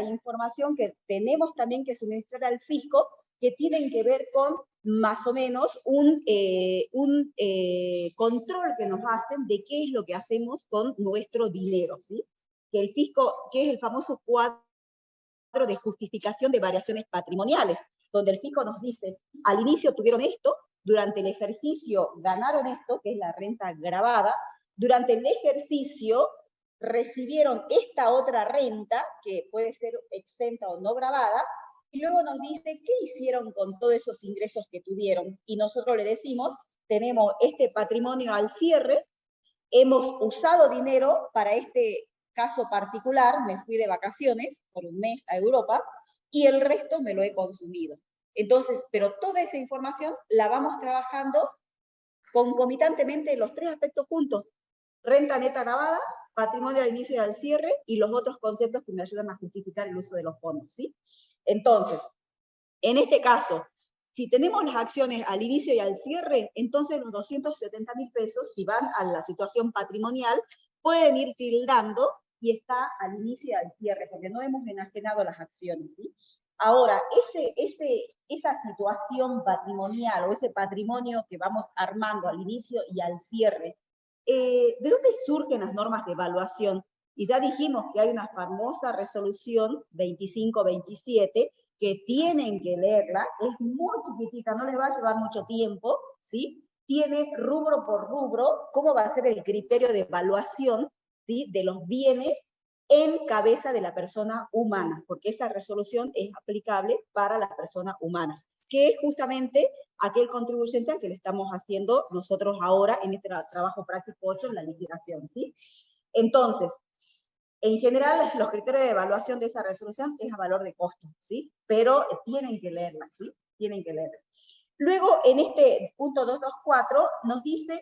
información que tenemos también que suministrar al fisco, que tienen que ver con más o menos un control que nos hacen de qué es lo que hacemos con nuestro dinero, ¿sí? Que el fisco, que es el famoso cuadro de justificación de variaciones patrimoniales, donde el fisco nos dice, al inicio tuvieron esto, durante el ejercicio ganaron esto, que es la renta gravada, durante el ejercicio recibieron esta otra renta, que puede ser exenta o no gravada, y luego nos dice qué hicieron con todos esos ingresos que tuvieron. Y nosotros le decimos, tenemos este patrimonio al cierre, hemos usado dinero para este caso particular, me fui de vacaciones por un mes a Europa, y el resto me lo he consumido. Entonces, pero toda esa información la vamos trabajando concomitantemente los tres aspectos juntos. Renta neta grabada, patrimonio al inicio y al cierre, y los otros conceptos que me ayudan a justificar el uso de los fondos, ¿sí? Entonces, en este caso, si tenemos las acciones al inicio y al cierre, entonces los 270.000 pesos, si van a la situación patrimonial, pueden ir tildando y está al inicio y al cierre, porque no hemos enajenado las acciones, ¿sí? Ahora, esa situación patrimonial o ese patrimonio que vamos armando al inicio y al cierre, ¿de dónde surgen las normas de evaluación? Y ya dijimos que hay una famosa resolución 2527 que tienen que leerla, es muy chiquitita, no les va a llevar mucho tiempo, ¿sí? Tiene rubro por rubro cómo va a ser el criterio de evaluación, ¿sí?, de los bienes en cabeza de la persona humana, porque esa resolución es aplicable para las personas humanas, que es justamente aquel contribuyente al que le estamos haciendo nosotros ahora en este trabajo práctico 8, en la liquidación, ¿sí? Entonces, en general, los criterios de evaluación de esa resolución es a valor de costo, ¿sí? Pero tienen que leerla, ¿sí? Tienen que leerla. Luego, en este punto 224, nos dice,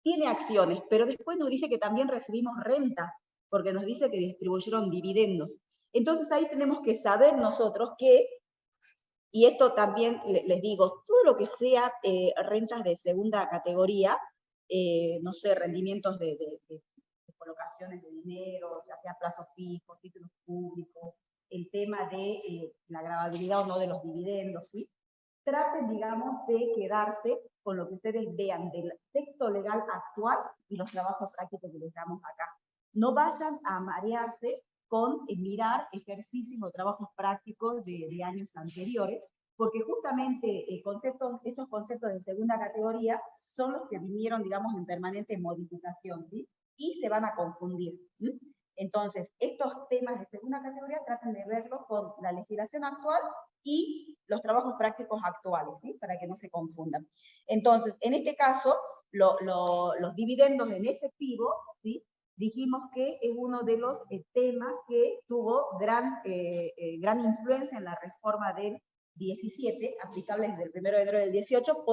tiene acciones, pero después nos dice que también recibimos renta, porque nos dice que distribuyeron dividendos. Entonces ahí tenemos que saber nosotros que, y esto también les digo, todo lo que sea rentas de segunda categoría, no sé, rendimientos de colocaciones de dinero, ya sea plazos fijos, títulos públicos, el tema de la gravabilidad o no de los dividendos, ¿sí? Traten, digamos, de quedarse con lo que ustedes vean del texto legal actual y los trabajos prácticos que les damos acá. No vayan a marearse con mirar ejercicios o trabajos prácticos de años anteriores, porque justamente estos conceptos de segunda categoría son los que vinieron, digamos, en permanente modificación, ¿sí? Y se van a confundir. ¿Sí? Entonces, estos temas de segunda categoría traten de verlos con la legislación actual y los trabajos prácticos actuales, ¿sí? Para que no se confundan. Entonces, en este caso, los dividendos en efectivo, ¿sí? Dijimos que es uno de los temas que tuvo gran influencia en la reforma del 17, aplicable desde el 1 de enero del 18,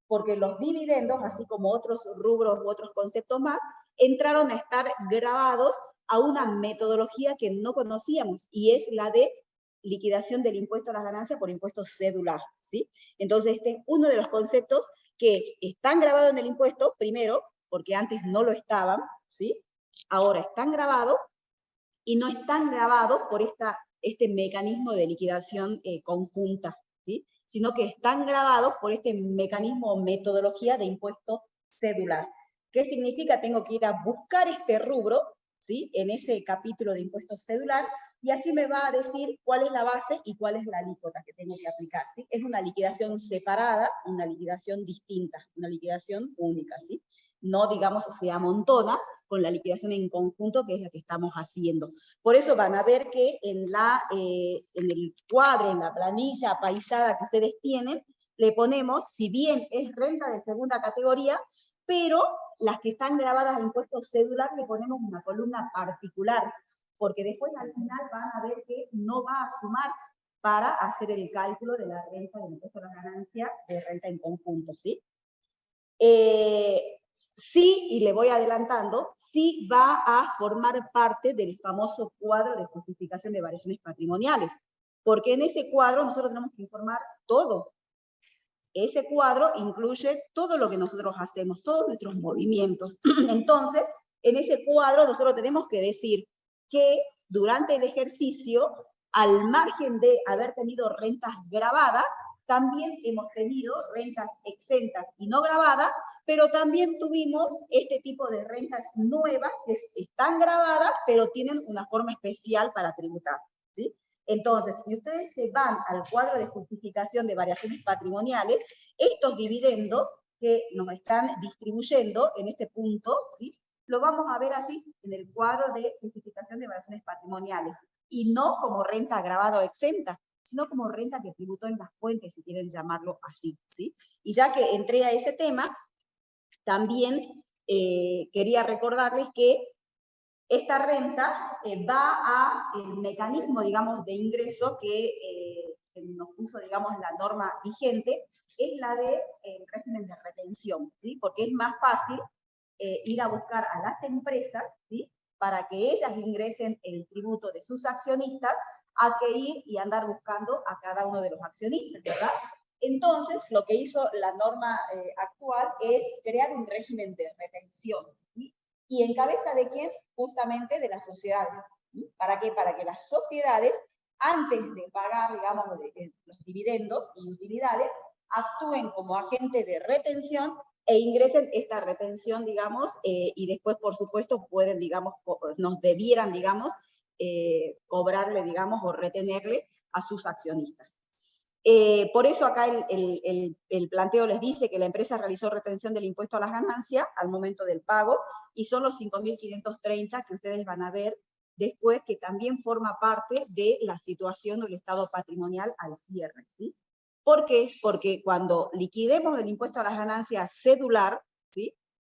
porque los dividendos, así como otros rubros u otros conceptos más, entraron a estar grabados a una metodología que no conocíamos, y es la de liquidación del impuesto a las ganancias por impuesto cedular, ¿sí? Entonces, este es uno de los conceptos que están grabados en el impuesto, primero, porque antes no lo estaban, ¿sí? Ahora están grabados, y no están grabados por este mecanismo de liquidación conjunta, ¿sí? Sino que están grabados por este mecanismo o metodología de impuesto cedular. ¿Qué significa? Tengo que ir a buscar este rubro, ¿sí?, en ese capítulo de impuesto cedular, y allí me va a decir cuál es la base y cuál es la alícuota que tengo que aplicar, ¿sí? Es una liquidación separada, una liquidación distinta, una liquidación única, ¿sí? No, digamos, se amontona con la liquidación en conjunto, que es la que estamos haciendo. Por eso van a ver que en el cuadro, en la planilla paisada que ustedes tienen, le ponemos, si bien es renta de segunda categoría, pero las que están grabadas a impuestos cedular le ponemos una columna particular, porque después al final van a ver que no va a sumar para hacer el cálculo de la renta del impuesto a la ganancia de renta en conjunto, ¿sí? Sí, y le voy adelantando, sí va a formar parte del famoso cuadro de justificación de variaciones patrimoniales, porque en ese cuadro nosotros tenemos que informar todo. Ese cuadro incluye todo lo que nosotros hacemos, todos nuestros movimientos. Entonces, en ese cuadro nosotros tenemos que decir que durante el ejercicio, al margen de haber tenido rentas grabadas, también hemos tenido rentas exentas y no grabadas, pero también tuvimos este tipo de rentas nuevas que están grabadas, pero tienen una forma especial para tributar, ¿sí? Entonces, si ustedes se van al cuadro de justificación de variaciones patrimoniales, estos dividendos que nos están distribuyendo en este punto, ¿sí?, lo vamos a ver allí en el cuadro de justificación de variaciones patrimoniales, y no como renta agravada o exenta, sino como renta que tributó en las fuentes, si quieren llamarlo así, ¿sí? Y ya que entré a ese tema, también quería recordarles que esta renta va al mecanismo, digamos, de ingreso que nos puso, digamos, la norma vigente, es la del régimen de retención, ¿sí? Porque es más fácil ir a buscar a las empresas, ¿sí?, para que ellas ingresen el tributo de sus accionistas, a que ir y andar buscando a cada uno de los accionistas, ¿verdad? Entonces, lo que hizo la norma actual es crear un régimen de retención, ¿sí? ¿Y en cabeza de quién? Justamente de las sociedades. ¿Sí? ¿Para qué? Para que las sociedades, antes de pagar, digamos, los dividendos y utilidades, actúen como agentes de retención e ingresen esta retención, digamos, y después, por supuesto, pueden, digamos, nos debieran, digamos, cobrarle, digamos, o retenerle a sus accionistas. Por eso acá el planteo les dice que la empresa realizó retención del impuesto a las ganancias al momento del pago, y son los 5.530 que ustedes van a ver después, que también forma parte de la situación del estado patrimonial al cierre, ¿sí? ¿Por qué? Porque cuando liquidemos el impuesto a las ganancias cedular, ¿sí?,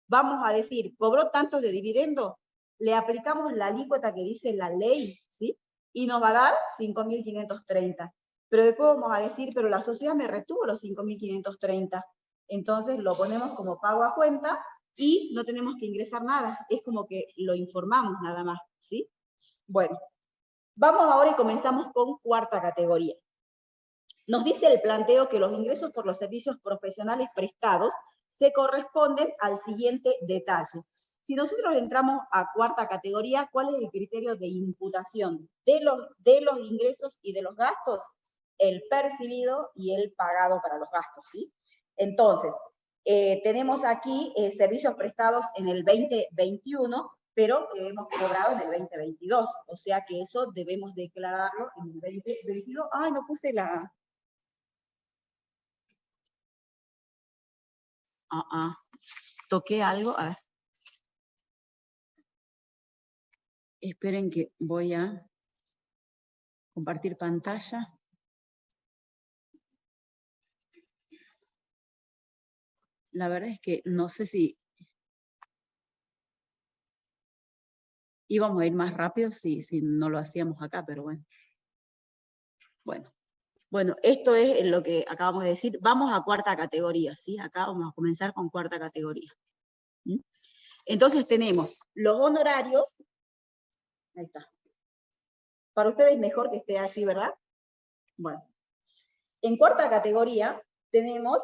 vamos a decir, cobró tantos de dividendo, le aplicamos la alícuota que dice la ley, ¿sí?, y nos va a dar 5.530. Pero después vamos a decir, pero la sociedad me retuvo los 5.530. Entonces lo ponemos como pago a cuenta y no tenemos que ingresar nada. Es como que lo informamos nada más, ¿sí? Bueno, vamos ahora y comenzamos con cuarta categoría. Nos dice el planteo que los ingresos por los servicios profesionales prestados se corresponden al siguiente detalle. Si nosotros entramos a cuarta categoría, ¿cuál es el criterio de imputación de los ingresos y de los gastos? El percibido y el pagado para los gastos, ¿sí? Entonces, tenemos aquí servicios prestados en el 2021, pero que hemos cobrado en el 2022, o sea que eso debemos declararlo en el 2022. ¡Ay, no puse la... Toqué algo. A ver. Esperen que voy a compartir pantalla. La verdad es que no sé si íbamos a ir más rápido si no lo hacíamos acá, pero bueno. Bueno, esto es lo que acabamos de decir. Vamos a cuarta categoría, ¿sí? Acá vamos a comenzar con cuarta categoría. ¿Mm? Entonces tenemos los honorarios. Ahí está. Para ustedes mejor que esté allí, ¿verdad? Bueno. En cuarta categoría tenemos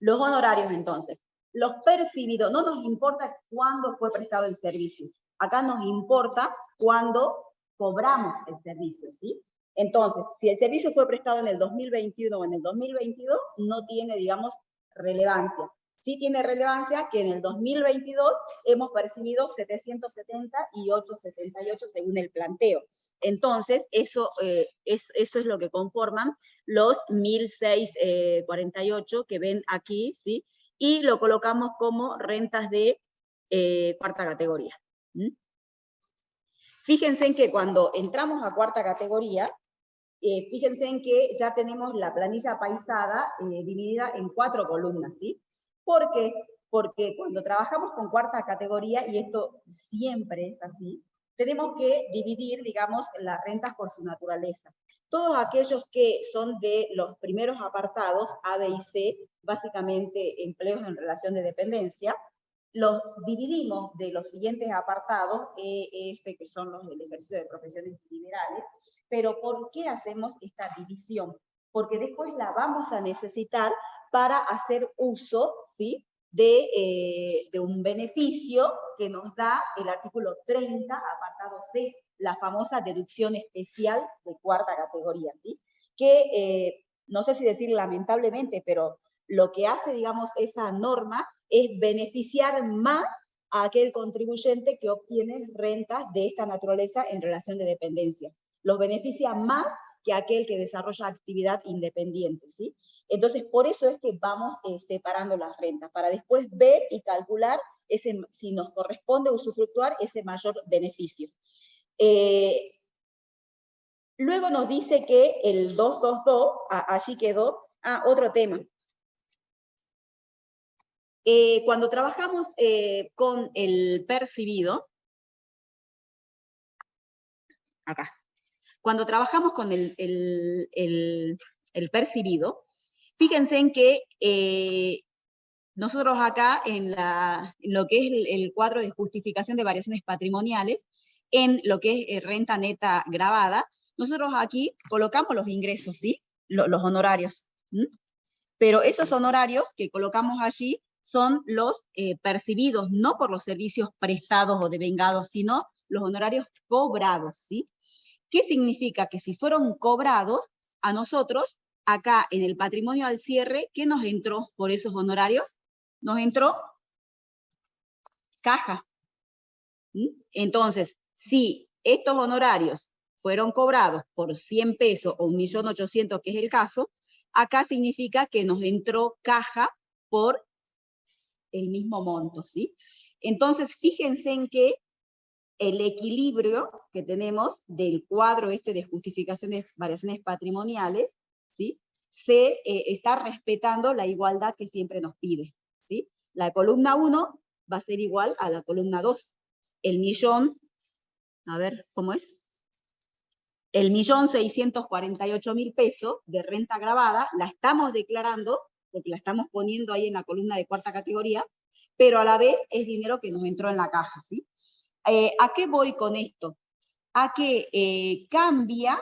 los honorarios, entonces. Los percibidos, no nos importa cuándo fue prestado el servicio. Acá nos importa cuándo cobramos el servicio, ¿sí? Entonces, si el servicio fue prestado en el 2021 o en el 2022, no tiene, digamos, relevancia. Sí tiene relevancia que en el 2022 hemos percibido 770 y 878 según el planteo. Entonces, eso es lo que conforman los 1.648 que ven aquí, ¿sí? Y lo colocamos como rentas de cuarta categoría. ¿Mm? Fíjense en que cuando entramos a cuarta categoría, fíjense en que ya tenemos la planilla paisada dividida en 4 columnas, ¿sí? ¿Por qué? Porque cuando trabajamos con cuarta categoría, y esto siempre es así, tenemos que dividir, digamos, las rentas por su naturaleza. Todos aquellos que son de los primeros apartados, A, B y C, básicamente empleos en relación de dependencia, los dividimos de los siguientes apartados, E, F, que son los del ejercicio de profesiones liberales. Pero ¿por qué hacemos esta división? Porque después la vamos a necesitar para hacer uso, ¿sí?, de un beneficio que nos da el artículo 30, apartado C, la famosa deducción especial de cuarta categoría, ¿sí? Que no sé si decir lamentablemente, pero lo que hace, digamos, esa norma es beneficiar más a aquel contribuyente que obtiene rentas de esta naturaleza en relación de dependencia. Los beneficia más que aquel que desarrolla actividad independiente, ¿sí? Entonces, por eso es que vamos separando las rentas, para después ver y calcular si nos corresponde usufructuar ese mayor beneficio. Luego nos dice que el 222, allí quedó, otro tema. Cuando trabajamos con el percibido, acá, cuando trabajamos con el percibido, fíjense en que nosotros acá, en lo que es el cuadro de justificación de variaciones patrimoniales, en lo que es renta neta gravada, nosotros aquí colocamos los ingresos, ¿sí? Los honorarios. ¿Sí? Pero esos honorarios que colocamos allí son los percibidos, no por los servicios prestados o devengados, sino los honorarios cobrados, ¿sí? ¿Qué significa? Que si fueron cobrados, a nosotros, acá en el patrimonio al cierre, ¿qué nos entró por esos honorarios? Nos entró caja. ¿Sí? Entonces, si estos honorarios fueron cobrados por 100 pesos o 1.800.000, que es el caso, acá significa que nos entró caja por el mismo monto, ¿sí? Entonces, fíjense en que el equilibrio que tenemos del cuadro de justificaciones, variaciones patrimoniales, ¿sí? Se está respetando la igualdad que siempre nos pide, ¿sí? La columna 1 va a ser igual a la columna 2. El millón, a ver, ¿cómo es? El 1.648.000 pesos de renta gravada la estamos declarando, porque la estamos poniendo ahí en la columna de cuarta categoría, pero a la vez es dinero que nos entró en la caja, ¿sí? ¿A qué voy con esto? A que cambia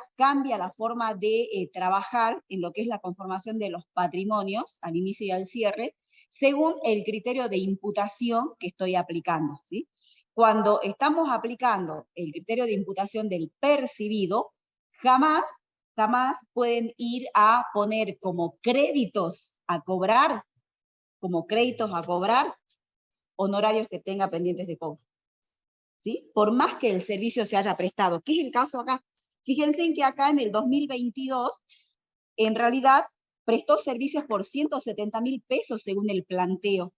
la forma de trabajar en lo que es la conformación de los patrimonios al inicio y al cierre, según el criterio de imputación que estoy aplicando, ¿sí? Cuando estamos aplicando el criterio de imputación del percibido, jamás pueden ir a poner como créditos a cobrar, honorarios que tenga pendientes de cobro, ¿sí? Por más que el servicio se haya prestado, que es el caso acá. Fíjense en que acá en el 2022, en realidad, prestó servicios por 170.000 pesos según el planteo,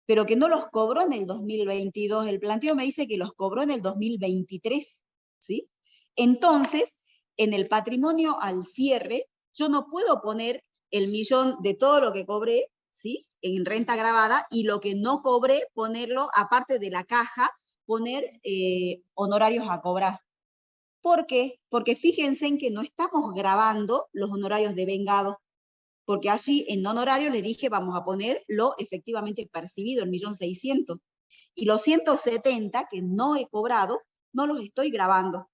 pero que no los cobró en el 2022. El planteo me dice que los cobró en el 2023, ¿sí? Entonces, en el patrimonio al cierre, yo no puedo poner el millón de todo lo que cobré, ¿sí? En renta gravada, y lo que no cobré, ponerlo aparte de la caja, poner honorarios a cobrar. ¿Por qué? Porque fíjense en que no estamos grabando los honorarios devengados, porque allí en honorario les dije vamos a poner lo efectivamente percibido, el 1.600.000. Y los 170 que no he cobrado, no los estoy grabando.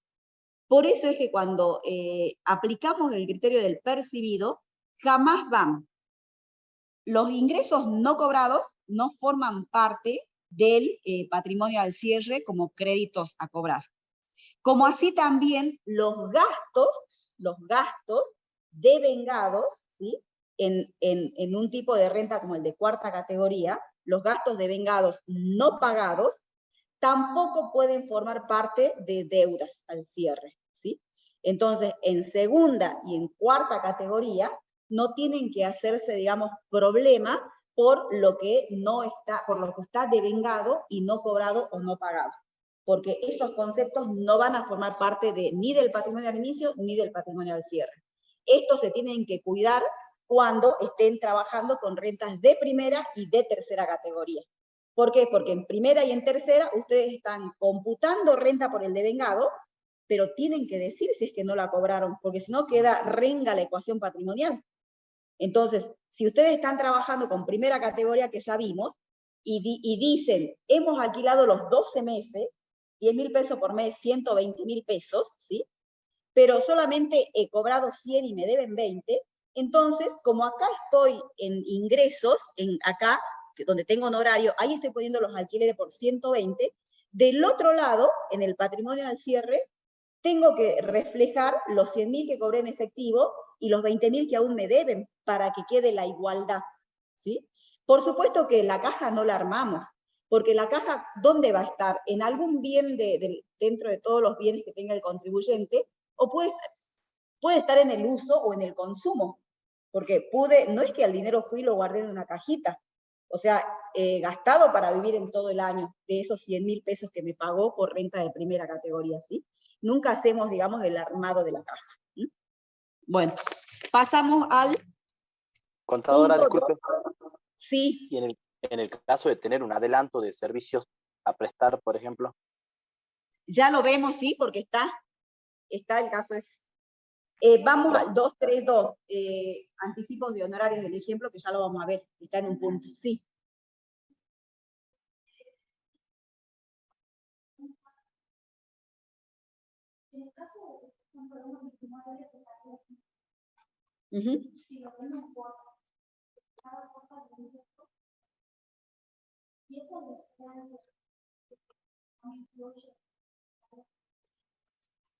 Por eso es que cuando aplicamos el criterio del percibido, jamás van. Los ingresos no cobrados no forman parte del patrimonio al cierre como créditos a cobrar. Como así también los gastos devengados, ¿sí? En un tipo de renta como el de cuarta categoría, los gastos devengados no pagados tampoco pueden formar parte de deudas al cierre, ¿sí? Entonces, en segunda y en cuarta categoría no tienen que hacerse, digamos, problema por lo que está devengado y no cobrado o no pagado, porque esos conceptos no van a formar parte ni del patrimonio al inicio ni del patrimonio al cierre. Estos se tienen que cuidar cuando estén trabajando con rentas de primera y de tercera categoría. ¿Por qué? Porque en primera y en tercera ustedes están computando renta por el devengado, pero tienen que decir si es que no la cobraron, porque si no queda renga la ecuación patrimonial. Entonces, si ustedes están trabajando con primera categoría que ya vimos, y dicen, hemos alquilado los 12 meses, 10.000 pesos por mes, 120.000 pesos, ¿sí? Pero solamente he cobrado 100 y me deben 20, entonces, como acá estoy en ingresos, acá donde tengo honorario, ahí estoy poniendo los alquileres por 120, del otro lado, en el patrimonio al cierre, tengo que reflejar los 100.000 que cobré en efectivo y los 20.000 que aún me deben para que quede la igualdad, ¿sí? Por supuesto que la caja no la armamos, porque la caja, ¿dónde va a estar? En algún bien dentro de todos los bienes que tenga el contribuyente, o puede estar en el uso o en el consumo, porque no es que el dinero fui y lo guardé en una cajita, o sea, gastado para vivir en todo el año, de esos 100.000 pesos que me pagó por renta de primera categoría, ¿sí? Nunca hacemos, digamos, el armado de la caja. ¿Sí? Bueno, pasamos al... Contadora, disculpe. Sí. ¿Y en el caso de tener un adelanto de servicios a prestar, por ejemplo? Ya lo vemos, sí, porque está el caso es... vamos al 232, anticipos de honorarios del ejemplo, que ya lo vamos a ver, está en un punto, sí.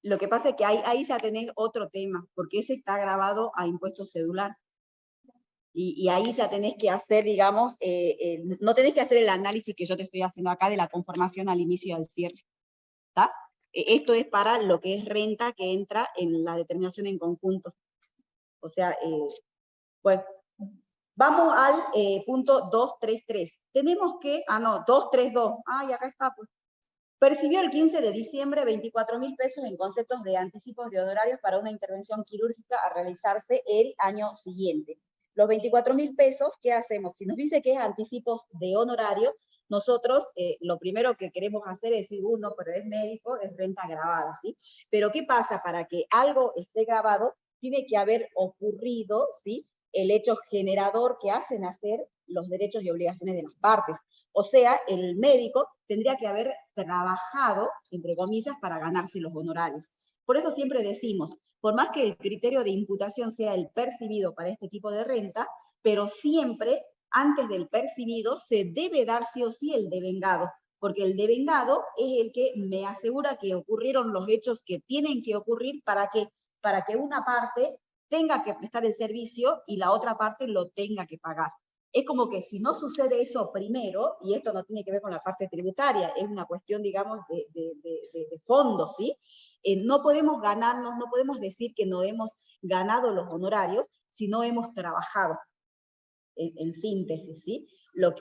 Lo que pasa es que ahí ya tenés otro tema, porque ese está grabado a impuesto cedular. Y ahí ya tenés que hacer, digamos, no tenés que hacer el análisis que yo te estoy haciendo acá de la conformación al inicio del cierre. ¿Está? Esto es para lo que es renta que entra en la determinación en conjunto. O sea, bueno, vamos al punto 233. Tenemos que, 232. Y acá está, pues. Percibió el 15 de diciembre 24.000 pesos en conceptos de anticipos de honorarios para una intervención quirúrgica a realizarse el año siguiente. Los 24.000 pesos, ¿qué hacemos? Si nos dice que es anticipos de honorario, nosotros lo primero que queremos hacer es decir, pero es médico, es renta grabada, ¿sí? Pero ¿qué pasa? Para que algo esté grabado, tiene que haber ocurrido, ¿sí?, el hecho generador que hace nacer los derechos y obligaciones de las partes. O sea, el médico tendría que haber trabajado, entre comillas, para ganarse los honorarios. Por eso siempre decimos, por más que el criterio de imputación sea el percibido para este tipo de renta, pero siempre, antes del percibido, se debe dar sí o sí el devengado, porque el devengado es el que me asegura que ocurrieron los hechos que tienen que ocurrir para que una parte tenga que prestar el servicio y la otra parte lo tenga que pagar. Es como que si no sucede eso primero, y esto no tiene que ver con la parte tributaria, es una cuestión, digamos, de fondo, ¿sí? No podemos ganarnos, no podemos decir que no hemos ganado los honorarios si no hemos trabajado, en síntesis, ¿sí?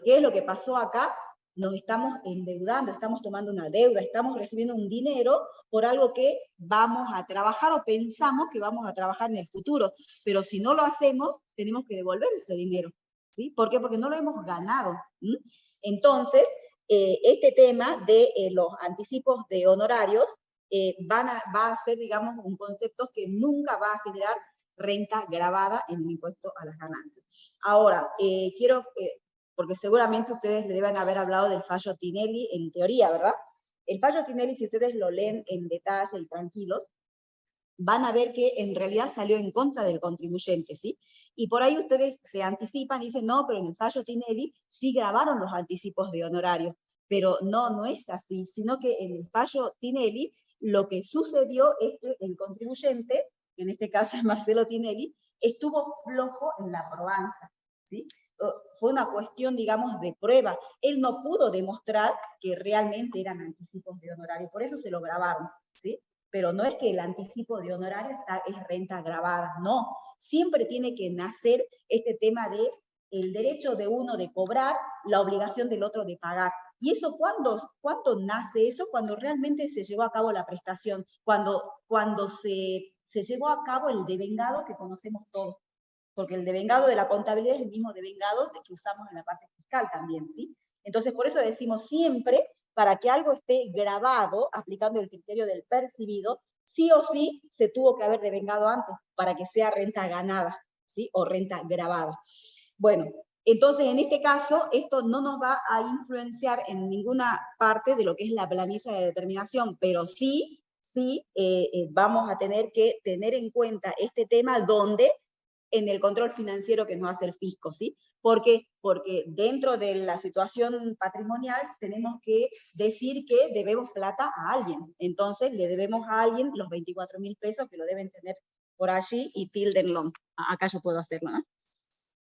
¿Qué es lo que pasó acá? Nos estamos endeudando, estamos tomando una deuda, estamos recibiendo un dinero por algo que vamos a trabajar o pensamos que vamos a trabajar en el futuro, pero si no lo hacemos, tenemos que devolver ese dinero. ¿Sí? ¿Por qué? Porque no lo hemos ganado. ¿Sí? Entonces, este tema de los anticipos de honorarios va a ser, digamos, un concepto que nunca va a generar renta gravada en el impuesto a las ganancias. Ahora, porque seguramente ustedes le deben haber hablado del fallo Tinelli en teoría, ¿verdad? El fallo Tinelli, si ustedes lo leen en detalle y tranquilos, van a ver que en realidad salió en contra del contribuyente, ¿sí? Y por ahí ustedes se anticipan y dicen, no, pero en el fallo Tinelli sí grabaron los anticipos de honorario, pero no es así, sino que en el fallo Tinelli lo que sucedió es que el contribuyente, en este caso es Marcelo Tinelli, estuvo flojo en la probanza, ¿sí? Fue una cuestión, digamos, de prueba. Él no pudo demostrar que realmente eran anticipos de honorario, por eso se lo grabaron, ¿sí? Pero no es que el anticipo de honorario es renta gravada, no. Siempre tiene que nacer este tema de el derecho de uno de cobrar, la obligación del otro de pagar. ¿Y eso cuándo nace eso? Cuando realmente se llevó a cabo la prestación, cuando se llevó a cabo el devengado que conocemos todos. Porque el devengado de la contabilidad es el mismo devengado que usamos en la parte fiscal también, ¿sí? Entonces, por eso decimos siempre, para que algo esté grabado, aplicando el criterio del percibido, sí o sí se tuvo que haber devengado antes, para que sea renta ganada, ¿sí? O renta grabada. Bueno, entonces en este caso, esto no nos va a influenciar en ninguna parte de lo que es la planilla de determinación, pero sí vamos a tener que tener en cuenta este tema donde en el control financiero que nos hace el fisco, ¿sí? ¿Por qué? Porque dentro de la situación patrimonial tenemos que decir que debemos plata a alguien. Entonces le debemos a alguien los 24.000 pesos que lo deben tener por allí y tildenlo. Acá yo puedo hacerlo, ¿no?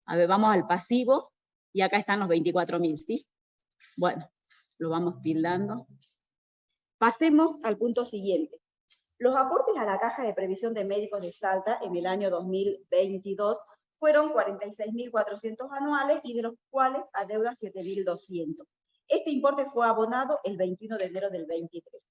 A ver, vamos al pasivo y acá están los 24.000, ¿sí? Bueno, lo vamos tildando. Pasemos al punto siguiente. Los aportes a la Caja de Previsión de Médicos de Salta en el año 2022 fueron 46.400 anuales y de los cuales adeuda 7.200. Este importe fue abonado el 21 de enero del 23.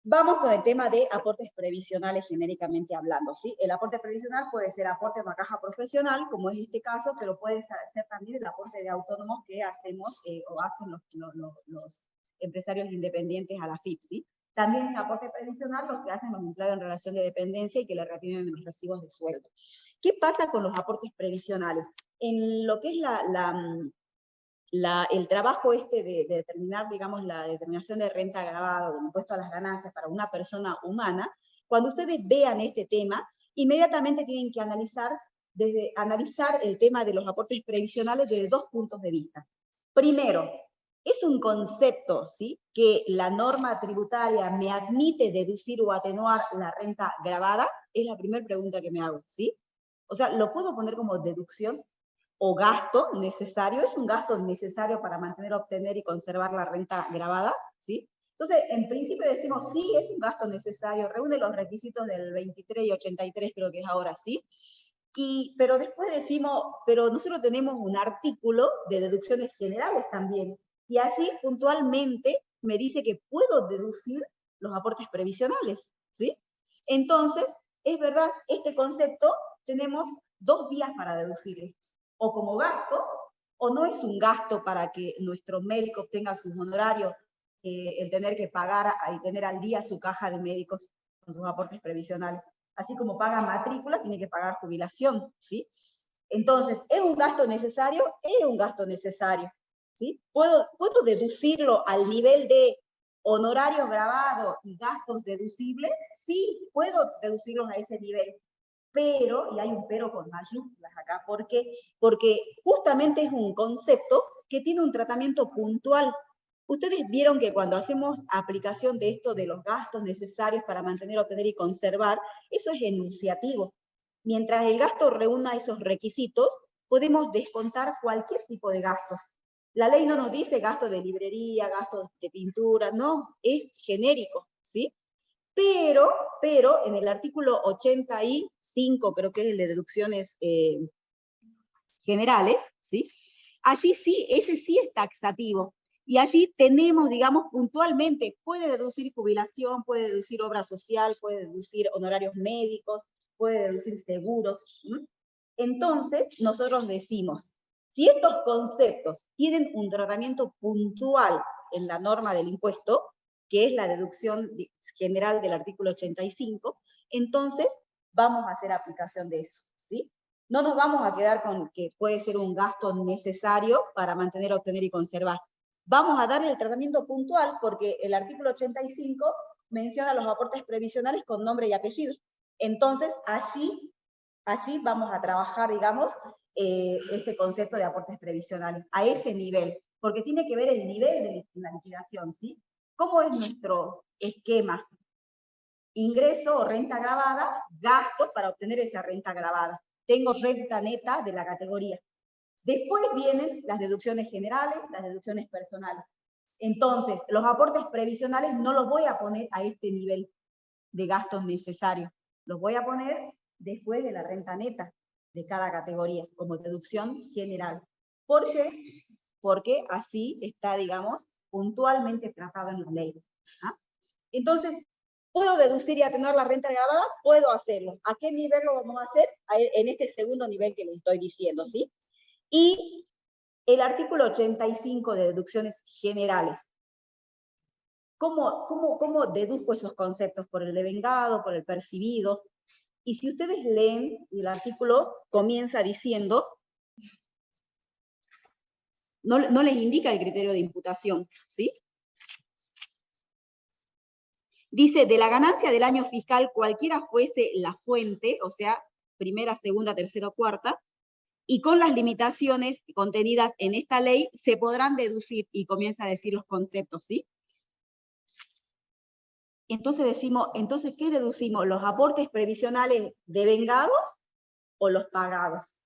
Vamos con el tema de aportes previsionales genéricamente hablando, ¿sí? El aporte previsional puede ser aporte a una caja profesional, como es este caso, pero puede ser también el aporte de autónomos que hacemos o hacen los empresarios independientes a la FIP, ¿sí? También es aporte previsional los que hacen los empleados en relación de dependencia y que le retienen en los recibos de sueldo. ¿Qué pasa con los aportes previsionales? En lo que es el trabajo de determinar, digamos, la determinación de renta agravada o del impuesto a las ganancias para una persona humana, cuando ustedes vean este tema, inmediatamente tienen que analizar el tema de los aportes previsionales desde dos puntos de vista. Primero, es un concepto, ¿sí?, que la norma tributaria me admite deducir o atenuar la renta gravada, es la primera pregunta que me hago, ¿sí? O sea, ¿lo puedo poner como deducción o gasto necesario? ¿Es un gasto necesario para mantener, obtener y conservar la renta gravada? ¿Sí? Entonces, en principio decimos, sí, es un gasto necesario, reúne los requisitos del 23 y 83, creo que es ahora, ¿sí? Pero después decimos, pero nosotros tenemos un artículo de deducciones generales también, y allí puntualmente me dice que puedo deducir los aportes previsionales, ¿sí? Entonces, es verdad, este concepto tenemos dos vías para deducirlo, o como gasto, o no es un gasto para que nuestro médico obtenga sus honorarios, el tener que pagar y tener al día su caja de médicos con sus aportes previsionales. Así como paga matrícula, tiene que pagar jubilación, ¿sí? Entonces, ¿es un gasto necesario? Es un gasto necesario, ¿sí? ¿Puedo deducirlo al nivel de honorarios grabados y gastos deducibles? Sí, puedo deducirlos a ese nivel. Pero, y hay un pero con mayúsculas acá, porque justamente es un concepto que tiene un tratamiento puntual. Ustedes vieron que cuando hacemos aplicación de esto de los gastos necesarios para mantener, obtener y conservar, eso es enunciativo. Mientras el gasto reúna esos requisitos, podemos descontar cualquier tipo de gastos. La ley no nos dice gasto de librería, gasto de pintura, no, es genérico, ¿sí? Pero en el artículo 85, creo que es el de deducciones generales, ¿sí? Allí sí, ese sí es taxativo. Y allí tenemos, digamos, puntualmente, puede deducir jubilación, puede deducir obra social, puede deducir honorarios médicos, puede deducir seguros. ¿Sí? Entonces, nosotros decimos, si estos conceptos tienen un tratamiento puntual en la norma del impuesto, que es la deducción general del artículo 85, entonces vamos a hacer aplicación de eso, ¿sí? No nos vamos a quedar con que puede ser un gasto necesario para mantener, obtener y conservar. Vamos a darle el tratamiento puntual porque el artículo 85 menciona los aportes previsionales con nombre y apellido. Entonces, allí vamos a trabajar, digamos, este concepto de aportes previsionales, a ese nivel, porque tiene que ver el nivel de la liquidación, ¿sí? ¿Cómo es nuestro esquema? Ingreso o renta gravada, gastos para obtener esa renta gravada. Tengo renta neta de la categoría. Después vienen las deducciones generales, las deducciones personales. Entonces, los aportes previsionales no los voy a poner a este nivel de gastos necesarios. Los voy a poner después de la renta neta de cada categoría, como deducción general. ¿Por qué? Porque así está, digamos, puntualmente tratado en la ley. ¿Ah? Entonces, ¿puedo deducir y atenuar la renta gravada? Puedo hacerlo. ¿A qué nivel lo vamos a hacer? En este segundo nivel que les estoy diciendo, ¿sí? Y el artículo 85 de deducciones generales. ¿Cómo deduzco esos conceptos? Por el devengado, por el percibido. Y si ustedes leen, el artículo comienza diciendo, no les indica el criterio de imputación, ¿sí? Dice, de la ganancia del año fiscal, cualquiera fuese la fuente, o sea, primera, segunda, tercera o cuarta, y con las limitaciones contenidas en esta ley se podrán deducir, y comienza a decir los conceptos, ¿sí? Entonces decimos, entonces, ¿qué deducimos? ¿Los aportes previsionales devengados o los pagados?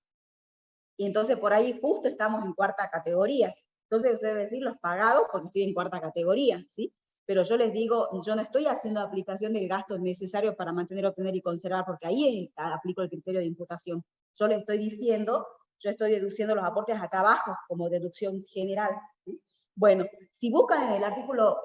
Y entonces por ahí justo estamos en cuarta categoría. Entonces se debe decir los pagados porque estoy en cuarta categoría, ¿sí? Pero yo les digo, yo no estoy haciendo aplicación del gasto necesario para mantener, obtener y conservar, porque ahí aplico el criterio de imputación. Yo les estoy diciendo, yo estoy deduciendo los aportes acá abajo como deducción general, ¿sí? Bueno, si buscan en el artículo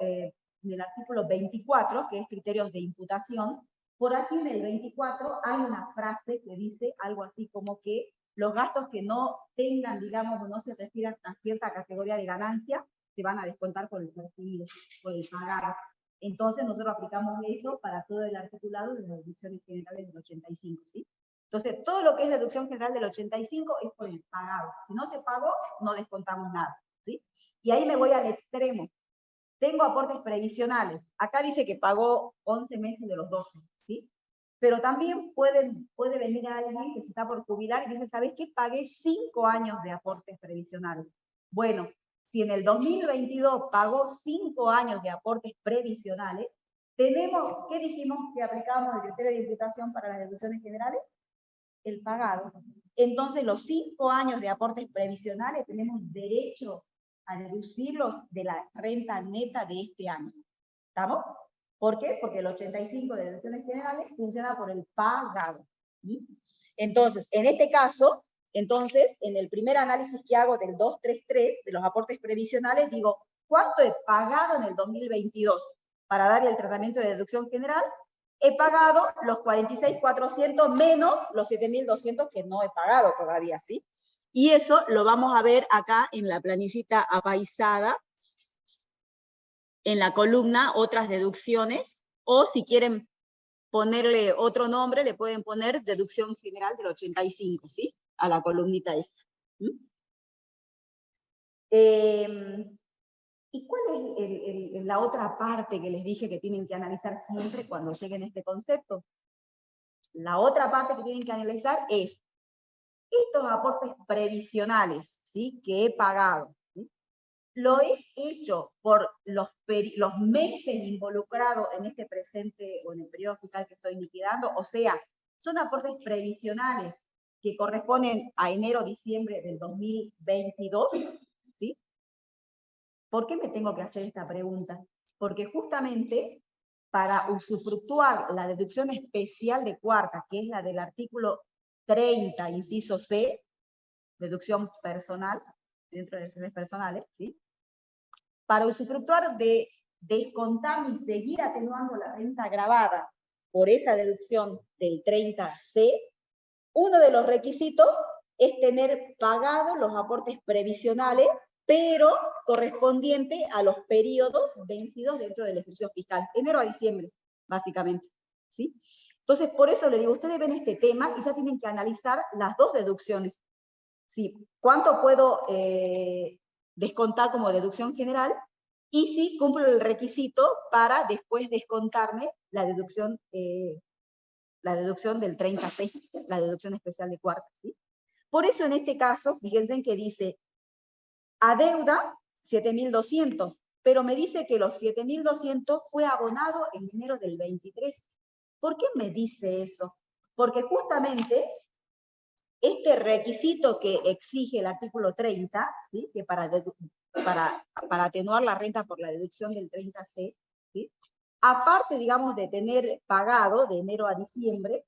24, que es criterios de imputación, por allí en el 24 hay una frase que dice algo así como que los gastos que no tengan, digamos, o no se refieran a cierta categoría de ganancia, se van a descontar por el percibido, por el pagado. Entonces nosotros aplicamos eso para todo el articulado de las deducciones generales del 85, ¿sí? Entonces, todo lo que es deducción general del 85 es por el pagado. Si no se pagó, no descontamos nada, ¿sí? Y ahí me voy al extremo. Tengo aportes previsionales. Acá dice que pagó 11 meses de los 12, ¿sí? Pero también puede venir alguien que se está por jubilar y dice, ¿sabes qué? Pagué 5 años de aportes previsionales. Bueno, si en el 2022 pagó 5 años de aportes previsionales, tenemos, ¿qué dijimos que aplicábamos el criterio de imputación para las deducciones generales? El pagado. Entonces, los 5 años de aportes previsionales tenemos derecho a deducirlos de la renta neta de este año. ¿Estamos? ¿Por qué? Porque el 85 de deducciones generales funciona por el pagado. ¿Sí? Entonces, en este caso, entonces, en el primer análisis que hago del 233, de los aportes previsionales, digo, ¿cuánto he pagado en el 2022 para dar el tratamiento de deducción general? He pagado los 46.400 menos los 7.200 que no he pagado todavía, ¿sí? Y eso lo vamos a ver acá en la planillita apaisada, en la columna otras deducciones, o si quieren ponerle otro nombre, le pueden poner deducción general del 85, ¿sí? A la columnita esa. ¿Y cuál es la otra parte que les dije que tienen que analizar siempre cuando lleguen a este concepto? La otra parte que tienen que analizar es estos aportes previsionales, ¿sí? Que he pagado. ¿Sí? Lo he hecho por los meses involucrados en este presente o en el periodo fiscal que estoy liquidando, o sea, son aportes previsionales que corresponden a enero-diciembre del 2022, ¿sí? ¿Por qué me tengo que hacer esta pregunta? Porque justamente para usufructuar la deducción especial de cuarta, que es la del artículo 30, inciso C, deducción personal, dentro de deducciones personales, ¿sí? Para usufructuar de descontar y seguir atenuando la renta agravada por esa deducción del 30C, uno de los requisitos es tener pagados los aportes previsionales, pero correspondiente a los periodos vencidos dentro del ejercicio fiscal, enero a diciembre, básicamente, ¿sí? Entonces, por eso le digo, ustedes ven este tema y ya tienen que analizar las dos deducciones. ¿Sí? ¿Cuánto puedo descontar como deducción general? Y si cumplo el requisito para después descontarme la deducción del 36, la deducción especial de cuarta, ¿sí? Por eso en este caso, fíjense en que dice, adeuda 7.200, pero me dice que los 7.200 fue abonado en enero del 23. ¿Por qué me dice eso? Porque justamente este requisito que exige el artículo 30, ¿sí? Que para atenuar la renta por la deducción del 30C, ¿sí? Aparte, digamos, de tener pagado de enero a diciembre,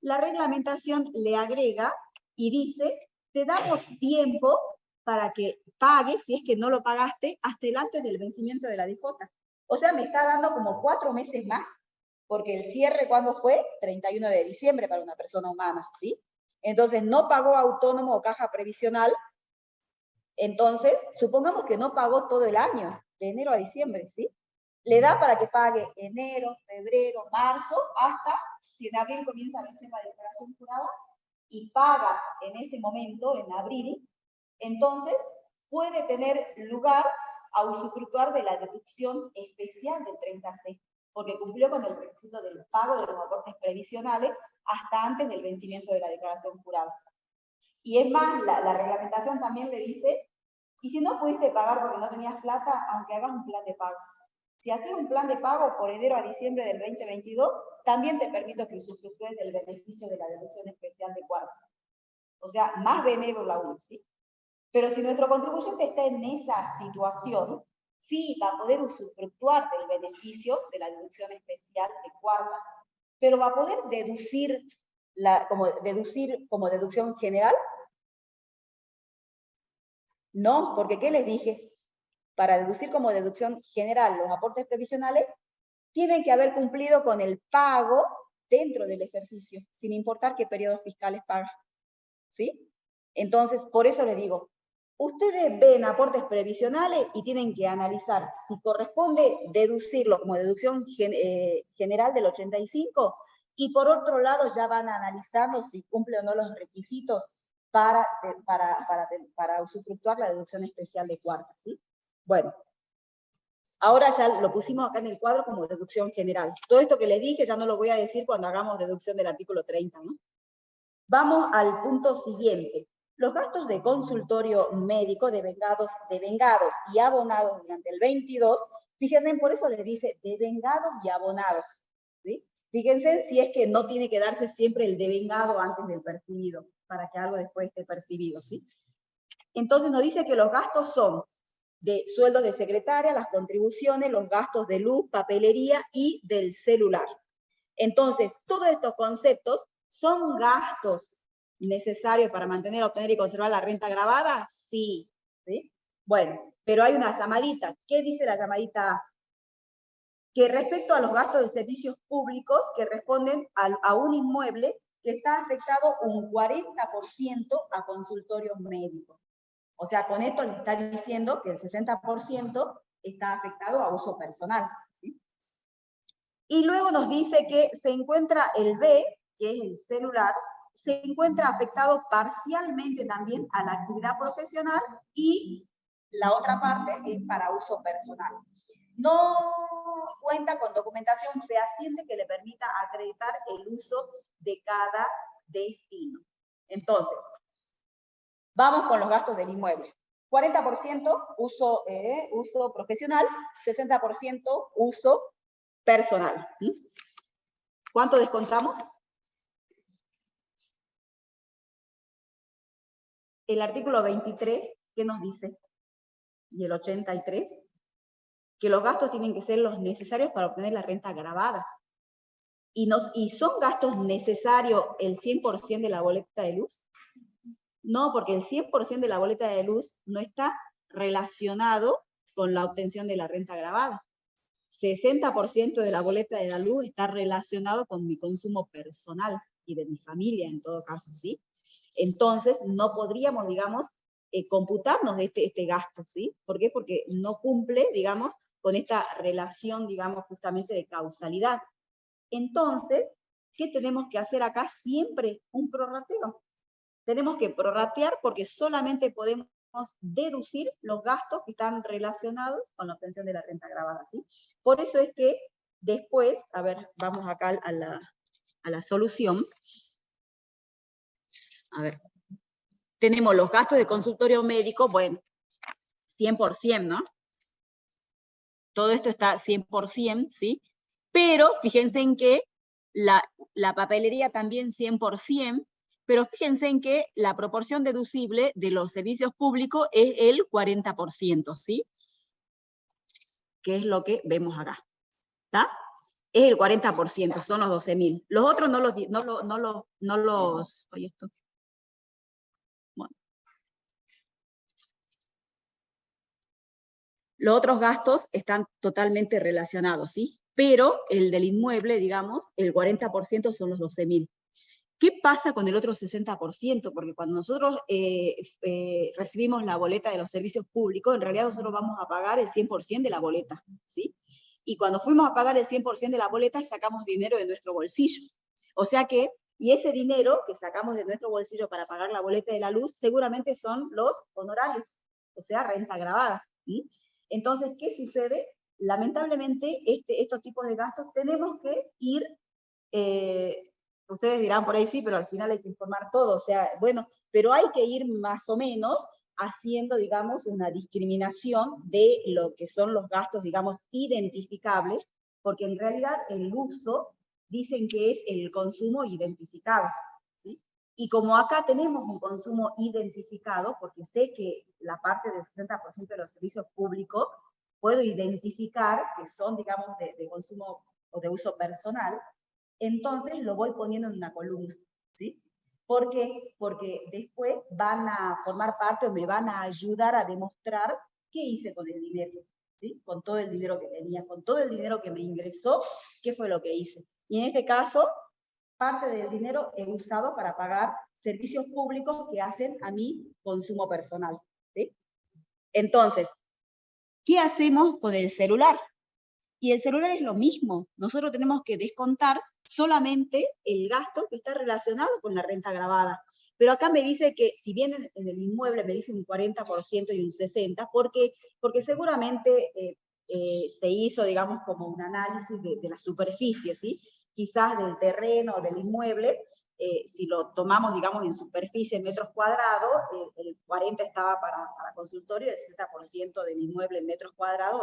la reglamentación le agrega y dice, te damos tiempo para que pagues, si es que no lo pagaste, hasta el antes del vencimiento de la DJ. O sea, me está dando como 4 meses más, porque el cierre, ¿cuándo fue? 31 de diciembre para una persona humana, ¿sí? Entonces, no pagó autónomo o caja previsional, entonces, supongamos que no pagó todo el año, de enero a diciembre, ¿sí? Le da para que pague enero, febrero, marzo, hasta si en abril comienza la fecha de declaración jurada y paga en ese momento, en abril, entonces puede tener lugar a usufructuar de la deducción especial del 30C, porque cumplió con el requisito del pago de los aportes previsionales hasta antes del vencimiento de la declaración jurada. Y es más, la reglamentación también le dice, y si no pudiste pagar porque no tenías plata, aunque hagas un plan de pago. Si haces un plan de pago por enero a diciembre del 2022, también te permito que usufructúes del beneficio de la deducción especial de cuarta. O sea, más benévolo aún, ¿sí? Pero si nuestro contribuyente está en esa situación, sí va a poder usufructuar del beneficio de la deducción especial de cuarta, pero va a poder deducir como deducción general. No, porque ¿qué les dije? Para deducir como deducción general los aportes previsionales, tienen que haber cumplido con el pago dentro del ejercicio, sin importar qué periodos fiscales paga. ¿Sí? Entonces, por eso les digo, ustedes ven aportes previsionales y tienen que analizar si corresponde deducirlo como deducción general del 85, y por otro lado ya van analizando si cumple o no los requisitos para usufructuar la deducción especial de cuarta, ¿sí? Bueno, ahora ya lo pusimos acá en el cuadro como deducción general. Todo esto que les dije ya no lo voy a decir cuando hagamos deducción del artículo 30, ¿no? Vamos al punto siguiente. Los gastos de consultorio médico devengados y abonados durante el 22, fíjense, por eso les dice devengados y abonados, ¿sí? Fíjense si es que no tiene que darse siempre el devengado antes del percibido, para que algo después esté percibido, ¿sí? Entonces nos dice que los gastos son de sueldos de secretaria, las contribuciones, los gastos de luz, papelería y del celular. Entonces, todos estos conceptos son gastos necesarios para mantener, obtener y conservar la renta gravada, sí, ¿sí? Bueno, pero hay una llamadita. ¿Qué dice la llamadita A? Que respecto a los gastos de servicios públicos que responden a un inmueble que está afectado un 40% a consultorios médicos. O sea, con esto le está diciendo que el 60% está afectado a uso personal, ¿sí? Y luego nos dice que se encuentra el B, que es el celular, se encuentra afectado parcialmente también a la actividad profesional, y la otra parte es para uso personal. No cuenta con documentación fehaciente que le permita acreditar el uso de cada destino. Entonces, vamos con los gastos del inmueble. 40% uso profesional, 60% uso personal. ¿Cuánto descontamos? El artículo 23, ¿qué nos dice? Y el 83, que los gastos tienen que ser los necesarios para obtener la renta gravada. ¿Y son gastos necesarios el 100% de la boleta de luz? No, porque el 100% de la boleta de luz no está relacionado con la obtención de la renta gravada. 60% de la boleta de la luz está relacionado con mi consumo personal y de mi familia, en todo caso, ¿sí? Entonces, no podríamos, digamos, computarnos este gasto, ¿sí? ¿Por qué? Porque no cumple, digamos, con esta relación, digamos, justamente de causalidad. Entonces, ¿qué tenemos que hacer acá? Siempre un prorrateo. Tenemos que prorratear porque solamente podemos deducir los gastos que están relacionados con la obtención de la renta gravada, ¿sí? Por eso es que después, a ver, vamos acá a la solución. A ver, tenemos los gastos de consultorio médico, bueno, 100%, ¿no? Todo esto está 100%, ¿sí? Pero fíjense en que la papelería también 100%, pero fíjense en que la proporción deducible de los servicios públicos es el 40%, ¿sí? Que es lo que vemos acá, ¿está? Es el 40%, son los 12.000. Los otros no los, oye, esto. Bueno. Los otros gastos están totalmente relacionados, ¿sí? Pero el del inmueble, digamos, el 40% son los 12.000. ¿Qué pasa con el otro 60%? Porque cuando nosotros recibimos la boleta de los servicios públicos, en realidad nosotros vamos a pagar el 100% de la boleta, ¿sí? Y cuando fuimos a pagar el 100% de la boleta, sacamos dinero de nuestro bolsillo. O sea que, y ese dinero que sacamos de nuestro bolsillo para pagar la boleta de la luz, seguramente son los honorarios, o sea, renta gravada, ¿sí? Entonces, ¿qué sucede? Lamentablemente, estos tipos de gastos tenemos que ir ustedes dirán por ahí sí, pero al final hay que informar todo, o sea, bueno, pero hay que ir más o menos haciendo, digamos, una discriminación de lo que son los gastos, digamos, identificables, porque en realidad el uso dicen que es el consumo identificado, ¿sí? Y como acá tenemos un consumo identificado, porque sé que la parte del 60% de los servicios públicos puedo identificar que son, digamos, de consumo o de uso personal, entonces lo voy poniendo en una columna, ¿sí? ¿Por qué? Porque después van a formar parte o me van a ayudar a demostrar qué hice con el dinero, ¿sí? Con todo el dinero que tenía, con todo el dinero que me ingresó, qué fue lo que hice. Y en este caso, parte del dinero he usado para pagar servicios públicos que hacen a mi consumo personal, ¿sí? Entonces, ¿qué hacemos con el celular? Y el celular es lo mismo. Nosotros tenemos que descontar solamente el gasto que está relacionado con la renta gravada. Pero acá me dice que, si bien en el inmueble me dice un 40% y un 60%, porque seguramente se hizo, digamos, como un análisis de la superficie, ¿sí? Quizás del terreno o del inmueble, si lo tomamos, digamos, en superficie, en metros cuadrados, el 40% estaba para consultorio, el 60% del inmueble en metros cuadrados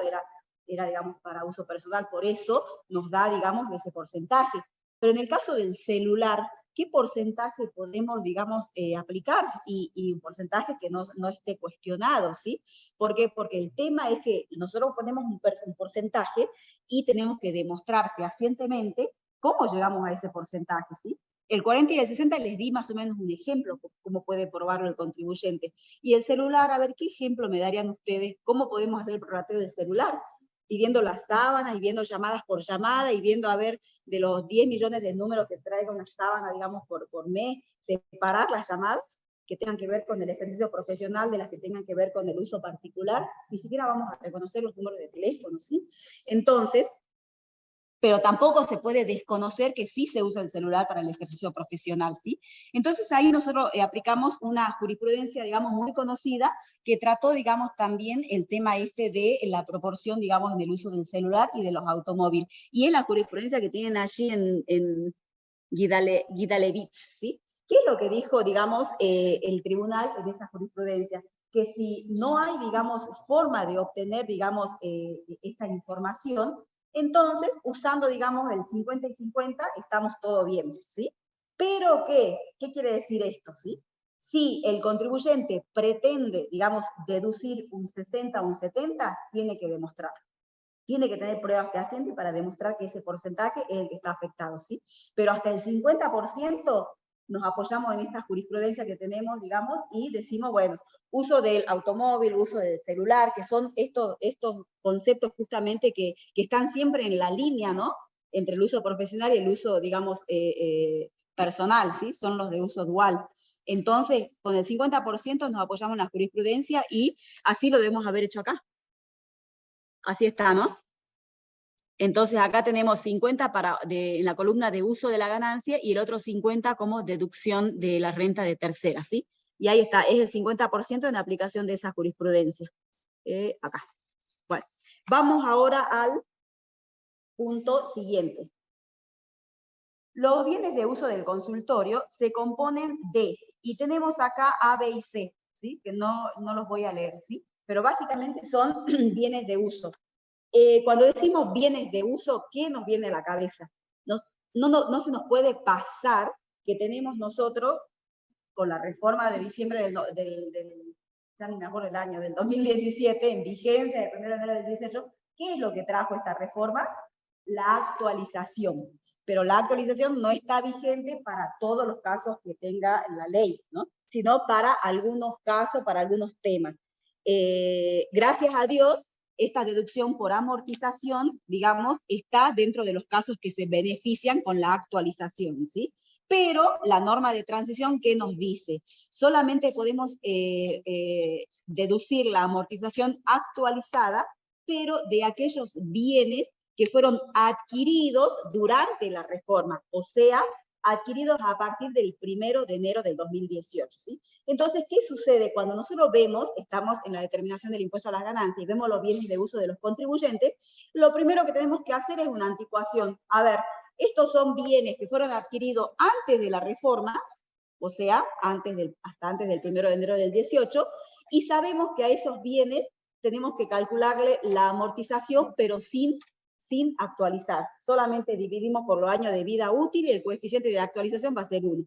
era, digamos, para uso personal, por eso nos da, digamos, ese porcentaje. Pero en el caso del celular, ¿qué porcentaje podemos, digamos, aplicar? Y un porcentaje que no esté cuestionado, ¿sí? ¿Por qué? Porque el tema es que nosotros ponemos un porcentaje y tenemos que demostrar fehacientemente cómo llegamos a ese porcentaje, ¿sí? El 40 y el 60 les di más o menos un ejemplo, cómo puede probarlo el contribuyente. Y el celular, a ver, ¿qué ejemplo me darían ustedes? ¿Cómo podemos hacer el prorrateo del celular? Pidiendo las sábanas y viendo llamadas por llamada y viendo, a ver, de los 10 millones de números que traiga una sábana, digamos, por mes, separar las llamadas que tengan que ver con el ejercicio profesional de las que tengan que ver con el uso particular. Ni siquiera vamos a reconocer los números de teléfono, ¿sí? Entonces, pero tampoco se puede desconocer que sí se usa el celular para el ejercicio profesional, ¿sí? Entonces ahí nosotros aplicamos una jurisprudencia, digamos, muy conocida, que trató, digamos, también el tema este de la proporción, digamos, en el uso del celular y de los automóviles. Y es la jurisprudencia que tienen allí en Guidalevich, ¿sí? ¿Qué es lo que dijo, digamos, el tribunal en esa jurisprudencia? Que si no hay, digamos, forma de obtener, digamos, esta información, entonces, usando, digamos, el 50 y 50, estamos todo bien, ¿sí? Pero, ¿qué quiere decir esto, sí? Si el contribuyente pretende, digamos, deducir un 60 o un 70, tiene que demostrar. Tiene que tener pruebas fehacientes para demostrar que ese porcentaje es el que está afectado, ¿sí? Pero hasta el 50% nos apoyamos en esta jurisprudencia que tenemos, digamos, y decimos, bueno, uso del automóvil, uso del celular, que son estos conceptos justamente que están siempre en la línea, ¿no? Entre el uso profesional y el uso, digamos, personal, ¿sí? Son los de uso dual. Entonces, con el 50% nos apoyamos en la jurisprudencia y así lo debemos haber hecho acá. Así está, ¿no? Entonces acá tenemos 50 en la columna de uso de la ganancia y el otro 50 como deducción de la renta de tercera, ¿sí? Y ahí está, es el 50% en aplicación de esa jurisprudencia. Acá. Bueno, vamos ahora al punto siguiente. Los bienes de uso del consultorio se componen de, y tenemos acá A, B y C, ¿sí? Que no los voy a leer, ¿sí? Pero básicamente son bienes de uso. Cuando decimos bienes de uso, ¿qué nos viene a la cabeza? No se nos puede pasar que tenemos nosotros, con la reforma de diciembre ya ni me acuerdo el año, del 2017, en vigencia del 1 de enero del 18, ¿qué es lo que trajo esta reforma? La actualización. Pero la actualización no está vigente para todos los casos que tenga la ley, ¿no? Sino para algunos casos, para algunos temas. Gracias a Dios, esta deducción por amortización, digamos, está dentro de los casos que se benefician con la actualización, ¿sí? Pero la norma de transición, ¿qué nos dice? Solamente podemos deducir la amortización actualizada, pero de aquellos bienes que fueron adquiridos durante la reforma, o sea, adquiridos a partir del 1 de enero del 2018, ¿sí? Entonces, ¿qué sucede? Cuando nosotros vemos, estamos en la determinación del impuesto a las ganancias y vemos los bienes de uso de los contribuyentes, lo primero que tenemos que hacer es una anticuación. A ver, Estos son bienes que fueron adquiridos antes de la reforma, o sea, hasta antes del 1 de enero del 18, y sabemos que a esos bienes tenemos que calcularle la amortización, pero sin actualizar. Solamente dividimos por los años de vida útil y el coeficiente de actualización va a ser 1.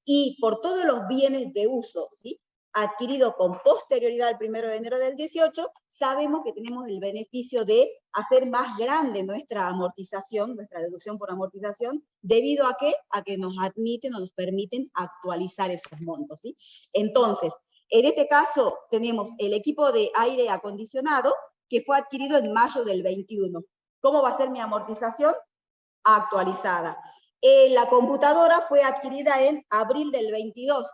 Y por todos los bienes de uso, ¿sí?, adquiridos con posterioridad al 1 de enero del 18, sabemos que tenemos el beneficio de hacer más grande nuestra amortización, nuestra deducción por amortización, debido a que nos admiten o nos permiten actualizar esos montos, ¿sí? Entonces, en este caso tenemos el equipo de aire acondicionado que fue adquirido en mayo del 21. ¿Cómo va a ser mi amortización? Actualizada. La computadora fue adquirida en abril del 22,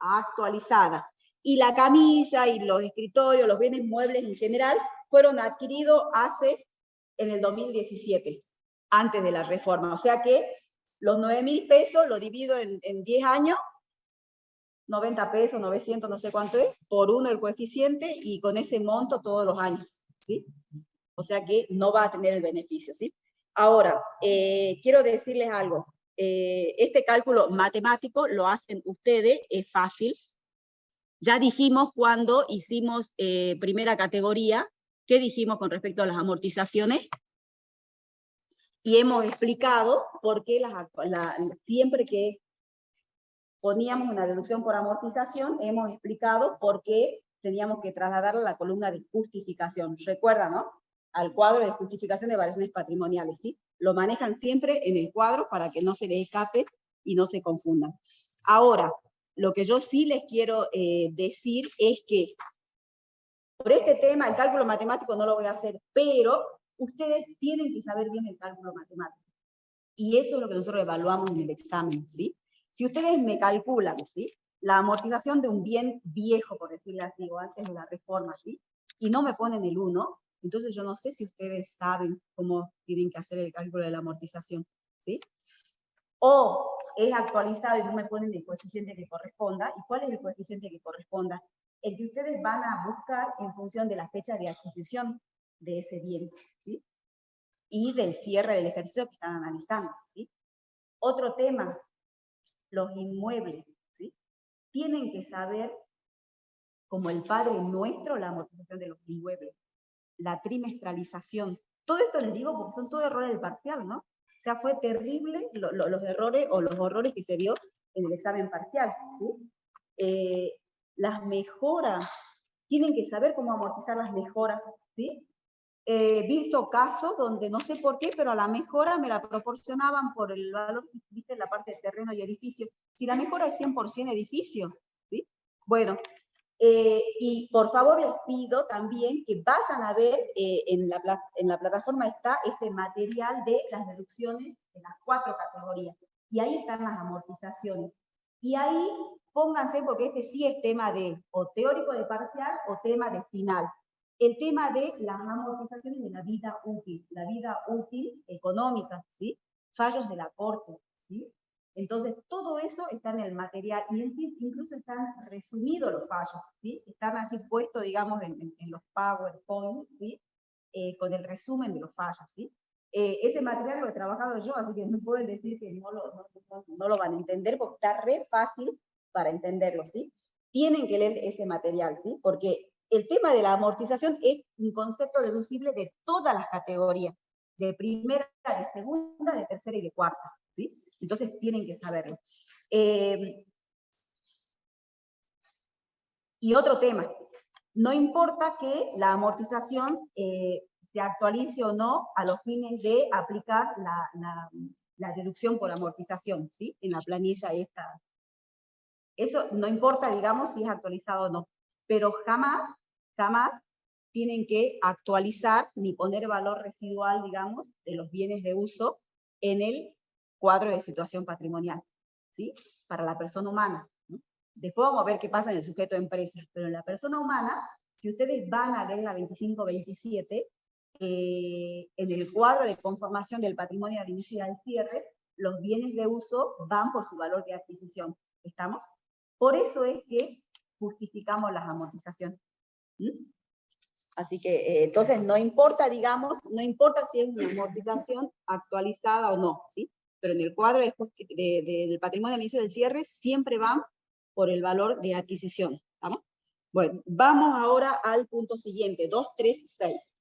actualizada. Y la camilla y los escritorios, los bienes muebles en general, fueron adquiridos en el 2017, antes de la reforma. O sea que los 9.000 pesos lo divido en 10 años, 90 pesos, 900, no sé cuánto es, por 1 el coeficiente, y con ese monto todos los años, ¿sí? O sea que no va a tener el beneficio, ¿sí? Ahora, quiero decirles algo. Este cálculo matemático lo hacen ustedes, es fácil. Ya dijimos cuando hicimos primera categoría, ¿qué dijimos con respecto a las amortizaciones? Y hemos explicado por qué siempre que poníamos una deducción por amortización, hemos explicado por qué teníamos que trasladarla a la columna de justificación. Recuerda, ¿no? Al cuadro de justificación de variaciones patrimoniales, ¿sí? Lo manejan siempre en el cuadro para que no se les escape y no se confundan. Ahora, lo que yo sí les quiero decir es que por este tema, el cálculo matemático no lo voy a hacer, pero ustedes tienen que saber bien el cálculo matemático. Y eso es lo que nosotros evaluamos en el examen, ¿sí? Si ustedes me calculan, ¿sí?, la amortización de un bien viejo, por decirlo así, o antes de la reforma, ¿sí?, y no me ponen el 1, entonces yo no sé si ustedes saben cómo tienen que hacer el cálculo de la amortización, ¿sí? O es actualizado y no me ponen el coeficiente que corresponda. ¿Y cuál es el coeficiente que corresponda? El que ustedes van a buscar en función de la fecha de adquisición de ese bien, ¿sí?, y del cierre del ejercicio que están analizando, ¿sí? Otro tema, los inmuebles, ¿sí? Tienen que saber, como el Padre Nuestro, la amortización de los inmuebles, la trimestralización. Todo esto les digo porque son todos errores del parcial, ¿no? O sea, fue terrible los errores o los horrores que se vio en el examen parcial, ¿sí? Las mejoras, tienen que saber cómo amortizar las mejoras, ¿sí? Visto casos donde no sé por qué, pero a la mejora me la proporcionaban por el valor, viste, la parte de terreno y edificio. Si la mejora es 100% edificio, ¿sí? Bueno, y por favor les pido también que vayan a ver, en la plataforma está este material de las deducciones de las 4 categorías, y ahí están las amortizaciones. Y ahí pónganse, porque este sí es tema de o teórico de parcial o tema de final. El tema de las amortizaciones de la vida útil económica, ¿sí? Fallos de la Corte, ¿sí? Entonces, todo eso está en el material, y incluso están resumidos los fallos, ¿sí? Están allí puestos, digamos, en los PowerPoint, ¿sí? Con el resumen de los fallos, ¿sí? Ese material lo he trabajado yo, así que no pueden decir que no lo van a entender, porque está re fácil para entenderlo, ¿sí? Tienen que leer ese material, ¿sí? Porque el tema de la amortización es un concepto deducible de todas las categorías, de primera, de segunda, de tercera y de cuarta, ¿sí? Entonces tienen que saberlo. Y otro tema, no importa que la amortización se actualice o no a los fines de aplicar la deducción por amortización, ¿sí? En la planilla esta. Eso no importa, digamos, si es actualizado o no, pero jamás tienen que actualizar ni poner valor residual, digamos, de los bienes de uso en el cuadro de situación patrimonial, ¿sí? Para la persona humana, ¿no? Después vamos a ver qué pasa en el sujeto de empresa, pero en la persona humana, si ustedes van a ver la 2527, en el cuadro de conformación del patrimonio al inicio y al cierre, los bienes de uso van por su valor de adquisición. ¿Estamos? Por eso es que justificamos las amortizaciones. ¿Mm? Así que, entonces, no importa, digamos, no importa si es una amortización actualizada o no, ¿sí? Pero en el cuadro del patrimonio al inicio del cierre siempre van por el valor de adquisición, ¿estamos? Bueno, vamos ahora al punto siguiente, 236.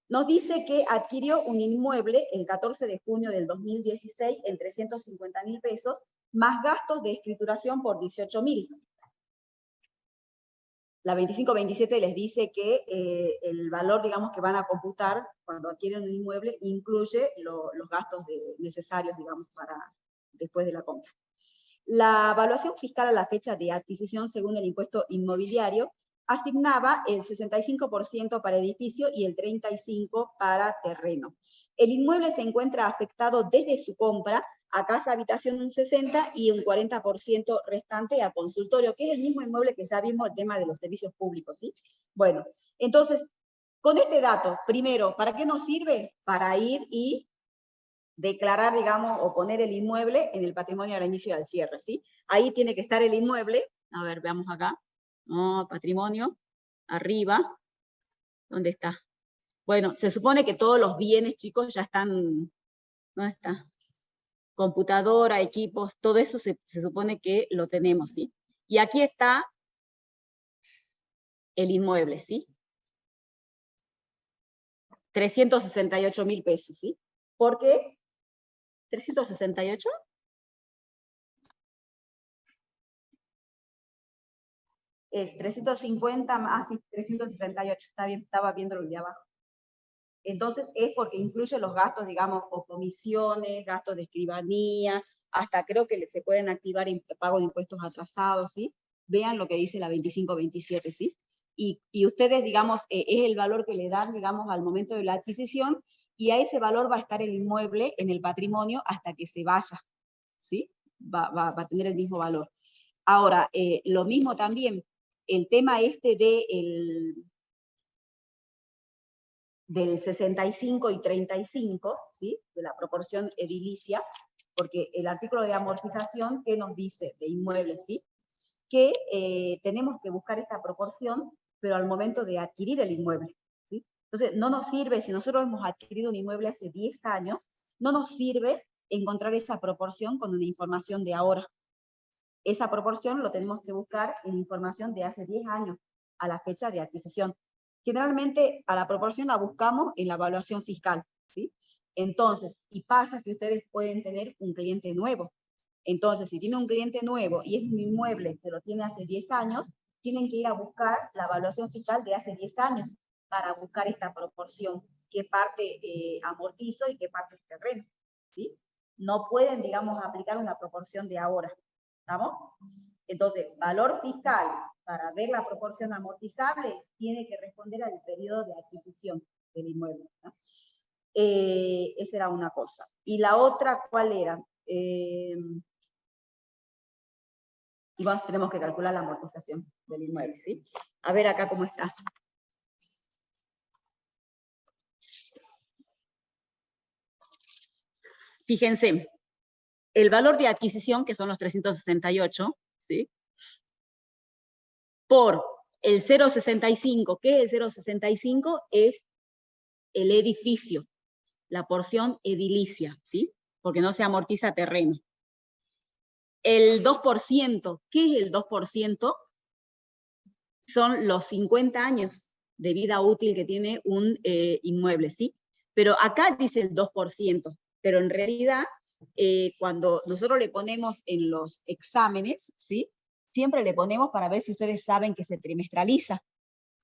Nos dice que adquirió un inmueble el 14 de junio del 2016 en 350.000 pesos, más gastos de escrituración por 18.000. La 2527 les dice que el valor, digamos, que van a computar cuando adquieren un inmueble incluye los gastos necesarios, digamos, para después de la compra. La evaluación fiscal a la fecha de adquisición, según el impuesto inmobiliario, asignaba el 65% para edificio y el 35% para terreno. El inmueble se encuentra afectado desde su compra a casa habitación un 60% y un 40% restante a consultorio, que es el mismo inmueble que ya vimos el tema de los servicios públicos, ¿sí? Bueno, entonces, con este dato, primero, ¿para qué nos sirve? Para ir y declarar, digamos, o poner el inmueble en el patrimonio al inicio del cierre, ¿sí? Ahí tiene que estar el inmueble, a ver, veamos acá, no, patrimonio, arriba, ¿dónde está? Bueno, se supone que todos los bienes, chicos, ya están, ¿dónde está? Computadora, equipos, todo eso se supone que lo tenemos, ¿sí? Y aquí está el inmueble, ¿sí? 368.000 pesos, ¿sí? ¿Por qué? ¿368? Es 350 más 368, está bien, estaba viendo lo de abajo. Entonces es porque incluye los gastos, digamos, o comisiones, gastos de escribanía, hasta creo que se pueden activar en pago de impuestos atrasados, ¿sí? Vean lo que dice la 2527, ¿sí? Y ustedes, digamos, es el valor que le dan, digamos, al momento de la adquisición, y a ese valor va a estar el inmueble en el patrimonio hasta que se vaya, ¿sí? Va a tener el mismo valor. Ahora, lo mismo también, el tema este del 65 y 35, ¿sí? De la proporción edilicia, porque el artículo de amortización, ¿qué nos dice? De inmuebles, ¿sí? Que tenemos que buscar esta proporción, pero al momento de adquirir el inmueble, ¿sí? Entonces, no nos sirve, si nosotros hemos adquirido un inmueble hace 10 años, no nos sirve encontrar esa proporción con una información de ahora. Esa proporción lo tenemos que buscar en información de hace 10 años, a la fecha de adquisición. Generalmente a la proporción la buscamos en la evaluación fiscal, ¿sí? Entonces, y pasa que ustedes pueden tener un cliente nuevo. Entonces, si tiene un cliente nuevo y es un inmueble que lo tiene hace 10 años, tienen que ir a buscar la evaluación fiscal de hace 10 años para buscar esta proporción, qué parte amortizo y qué parte es terreno, ¿sí? No pueden, digamos, aplicar una proporción de ahora, ¿estamos? Entonces, valor fiscal para ver la proporción amortizable tiene que responder al periodo de adquisición del inmueble, ¿no? Esa era una cosa. Y la otra, ¿cuál era? Y bueno, tenemos que calcular la amortización del inmueble, ¿sí? A ver acá cómo está. Fíjense, el valor de adquisición, que son los 368, ¿sí? Por el 0,65, ¿qué es el 0,65? Es el edificio, la porción edilicia, ¿sí? Porque no se amortiza terreno. El 2%, ¿qué es el 2%? Son los 50 años de vida útil que tiene un inmueble, ¿sí? Pero acá dice el 2%, pero en realidad cuando nosotros le ponemos en los exámenes, ¿sí? Siempre le ponemos para ver si ustedes saben que se trimestraliza.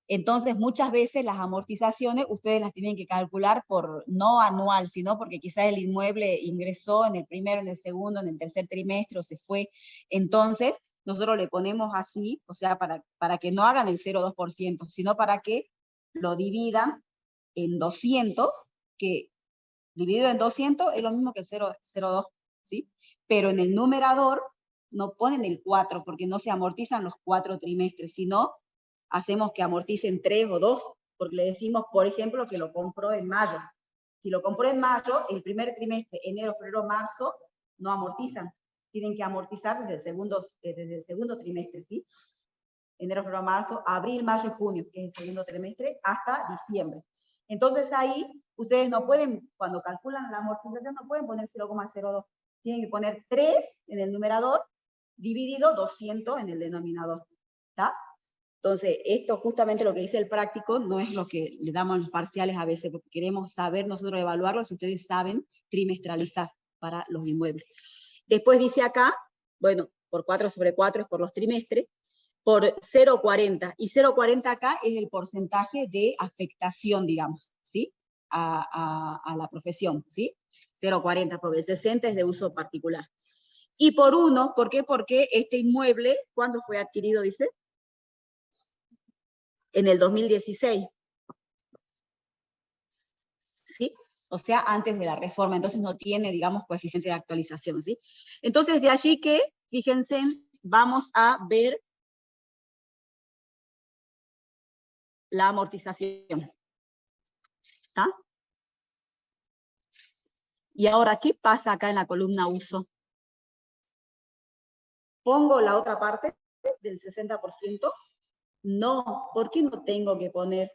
Entonces, muchas veces las amortizaciones ustedes las tienen que calcular por no anual, sino porque quizás el inmueble ingresó en el primero, en el segundo, en el tercer trimestre o se fue. Entonces, nosotros le ponemos así, o sea, para que no hagan el 0,2%, sino para que lo dividan en 200, que dividido en 200 es lo mismo que 0,02, ¿sí? Pero en el numerador no ponen el 4, porque no se amortizan los 4 trimestres, sino hacemos que amorticen 3 o 2, porque le decimos, por ejemplo, que lo compró en mayo. Si lo compró en mayo, el primer trimestre, enero, febrero, marzo, no amortizan. Tienen que amortizar desde el segundo trimestre, ¿sí? enero, febrero, marzo, abril, mayo y junio, que es el segundo trimestre, hasta diciembre. Entonces ahí, ustedes no pueden, cuando calculan la amortización, no pueden poner 0,02. Tienen que poner 3 en el numerador, dividido 200 en el denominador. ¿Está? Entonces, esto justamente lo que dice el práctico, no es lo que le damos en los parciales a veces, porque queremos saber nosotros evaluarlo, si ustedes saben trimestralizar para los inmuebles. Después dice acá, bueno, por 4/4 es por los trimestres, por 0,40, y 0,40 acá es el porcentaje de afectación, digamos, ¿sí? A la profesión, ¿sí? 0,40, porque el 60 es de uso particular. Y por 1, ¿por qué? Porque este inmueble, ¿cuándo fue adquirido, dice? En el 2016. ¿Sí? O sea, antes de la reforma, entonces no tiene, digamos, coeficiente de actualización, ¿sí? Entonces, de allí que, fíjense, vamos a ver la amortización. ¿Está? Y ahora, ¿qué pasa acá en la columna uso? ¿Pongo la otra parte del 60%? No, ¿por qué no tengo que poner?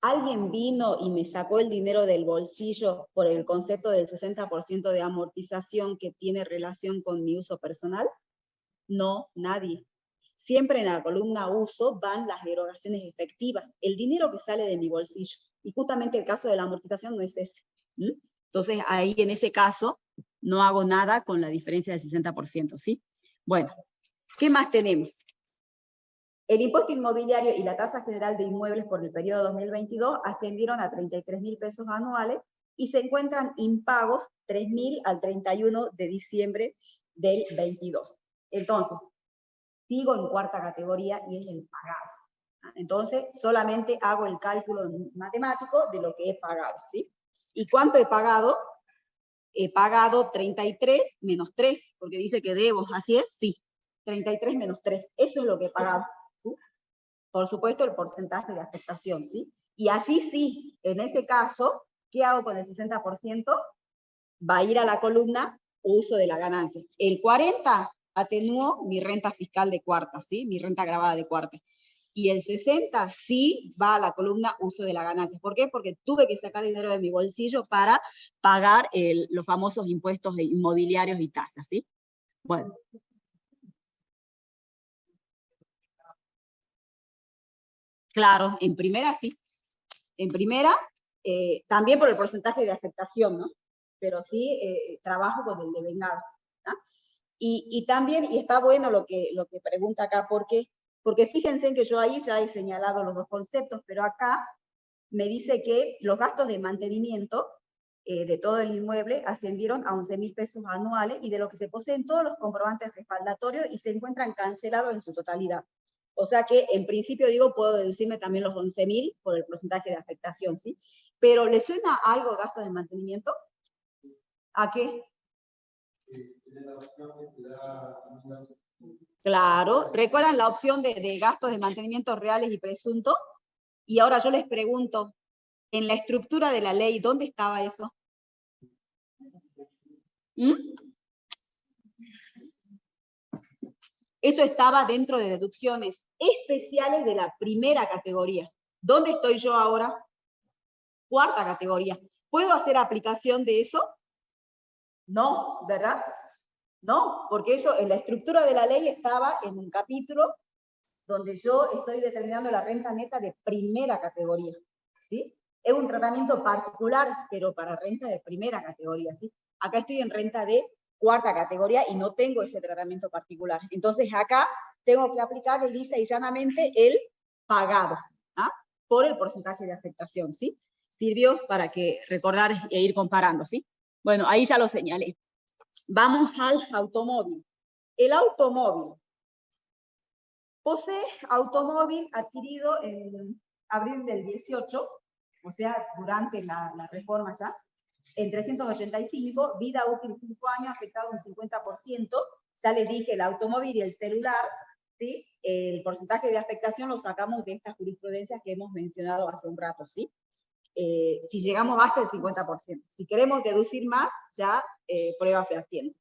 ¿Alguien vino y me sacó el dinero del bolsillo por el concepto del 60% de amortización que tiene relación con mi uso personal? No, nadie. Siempre en la columna uso van las erogaciones efectivas, el dinero que sale de mi bolsillo. Y justamente el caso de la amortización no es ese. Entonces, ahí en ese caso, no hago nada con la diferencia del 60%, ¿sí? Bueno, ¿qué más tenemos? El impuesto inmobiliario y la tasa general de inmuebles por el periodo 2022 ascendieron a 33.000 pesos anuales y se encuentran impagos 3.000 al 31 de diciembre del 22. Entonces, sigo en cuarta categoría y es el pagado. Entonces, solamente hago el cálculo matemático de lo que he pagado, ¿sí? ¿Y cuánto he pagado? He pagado 33 menos 3, porque dice que debo, ¿así es? Sí, 33 menos 3, eso es lo que he pagado, ¿sí? Por supuesto, el porcentaje de afectación, ¿sí? Y allí sí, en ese caso, ¿qué hago con el 60%? Va a ir a la columna uso de la ganancia. El 40 atenúo mi renta fiscal de cuarta, ¿sí? Mi renta gravada de cuarta. Y el 60 sí va a la columna uso de la ganancia. ¿Por qué? Porque tuve que sacar dinero de mi bolsillo para pagar los famosos impuestos inmobiliarios y tasas, ¿sí? Bueno. Claro, en primera sí. En primera, también por el porcentaje de afectación, ¿no? Pero sí trabajo con el devengado, ¿no? Y también, y está bueno lo que pregunta acá, ¿por qué? Porque fíjense en que yo ahí ya he señalado los dos conceptos, pero acá me dice que los gastos de mantenimiento de todo el inmueble ascendieron a 11.000 pesos anuales y de lo que se poseen todos los comprobantes respaldatorios y se encuentran cancelados en su totalidad. O sea que, en principio, digo, puedo deducirme también los 11.000 por el porcentaje de afectación, ¿sí? Pero, ¿le suena algo gastos de mantenimiento? ¿A qué? Claro, ¿recuerdan la opción de gastos de mantenimiento reales y presuntos? Y ahora yo les pregunto, en la estructura de la ley, ¿dónde estaba eso? Eso estaba dentro de deducciones especiales de la primera categoría. ¿Dónde estoy yo ahora? Cuarta categoría. ¿Puedo hacer aplicación de eso? No, ¿verdad? No, porque eso en la estructura de la ley estaba en un capítulo donde yo estoy determinando la renta neta de primera categoría, ¿sí? Es un tratamiento particular, pero para renta de primera categoría, ¿sí? Acá estoy en renta de cuarta categoría y no tengo ese tratamiento particular. Entonces acá tengo que aplicar lisa y llanamente el pagado, ¿ah? Por el porcentaje de afectación, ¿sí? Sirvió para que recordar e ir comparando, ¿sí? Bueno, ahí ya lo señalé. Vamos al automóvil. El automóvil. Posee automóvil adquirido en abril del 18, o sea, durante la reforma ya, en 385, vida útil 5 años, afectado un 50%. Ya les dije, el automóvil y el celular, ¿sí? El porcentaje de afectación lo sacamos de estas jurisprudencias que hemos mencionado hace un rato, ¿sí? Si llegamos hasta el 50%. Si queremos deducir más, ya prueba fehaciente.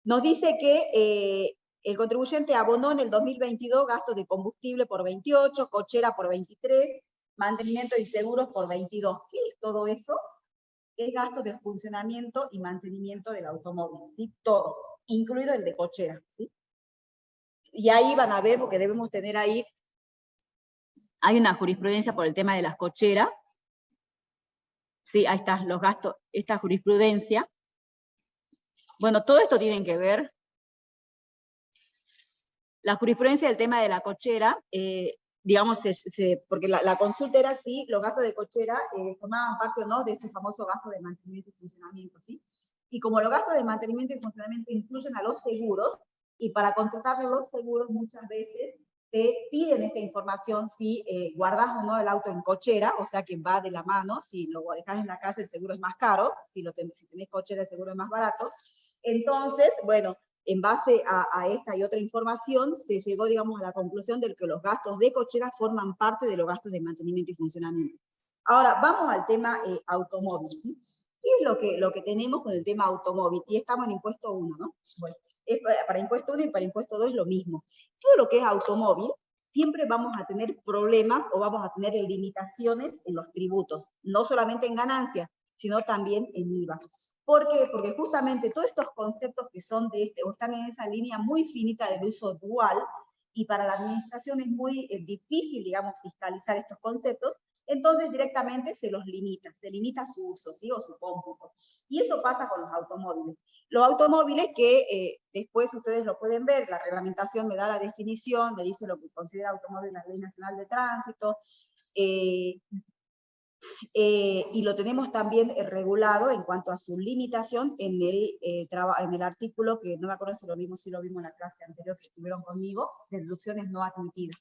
Nos dice que El contribuyente abonó en el 2022 gastos de combustible por 28, cochera por 23, mantenimiento y seguros por 22. ¿Qué es todo eso? Es gasto de funcionamiento y mantenimiento del automóvil, ¿sí? Todo, incluido el de cochera, ¿sí? Y ahí van a ver, porque debemos tener ahí, hay una jurisprudencia por el tema de las cocheras, sí, ahí están los gastos, esta jurisprudencia. Bueno, todo esto tiene que ver, la jurisprudencia del tema de la cochera, digamos, porque la consulta era si los gastos de cochera formaban parte o no de este famoso gasto de mantenimiento y funcionamiento, ¿sí? Y como los gastos de mantenimiento y funcionamiento incluyen a los seguros, y para contratar los seguros muchas veces te piden esta información si guardas o no el auto en cochera, o sea que va de la mano, si lo dejas en la calle el seguro es más caro, si tenés cochera el seguro es más barato. Entonces, bueno, en base a esta y otra información, se llegó, digamos, a la conclusión de que los gastos de cochera forman parte de los gastos de mantenimiento y funcionamiento. Ahora, vamos al tema automóvil, ¿sí? ¿Qué es lo que tenemos con el tema automóvil? Y estamos en impuesto 1, ¿no? Bueno, es para impuesto 1 y para impuesto 2 es lo mismo. Todo lo que es automóvil, siempre vamos a tener problemas o vamos a tener limitaciones en los tributos, no solamente en ganancias, sino también en IVA. ¿Por qué? Porque justamente todos estos conceptos que son o están en esa línea muy finita del uso dual, y para la administración es muy difícil, digamos, fiscalizar estos conceptos, entonces directamente se limita su uso, ¿sí? O su cómputo. Y eso pasa con los automóviles. Los automóviles que después ustedes lo pueden ver, la reglamentación me da la definición, me dice lo que considera automóvil la Ley Nacional de Tránsito, y lo tenemos también regulado en cuanto a su limitación en el artículo, que no me acuerdo si lo vimos en la clase anterior que estuvieron conmigo, de deducciones no admitidas.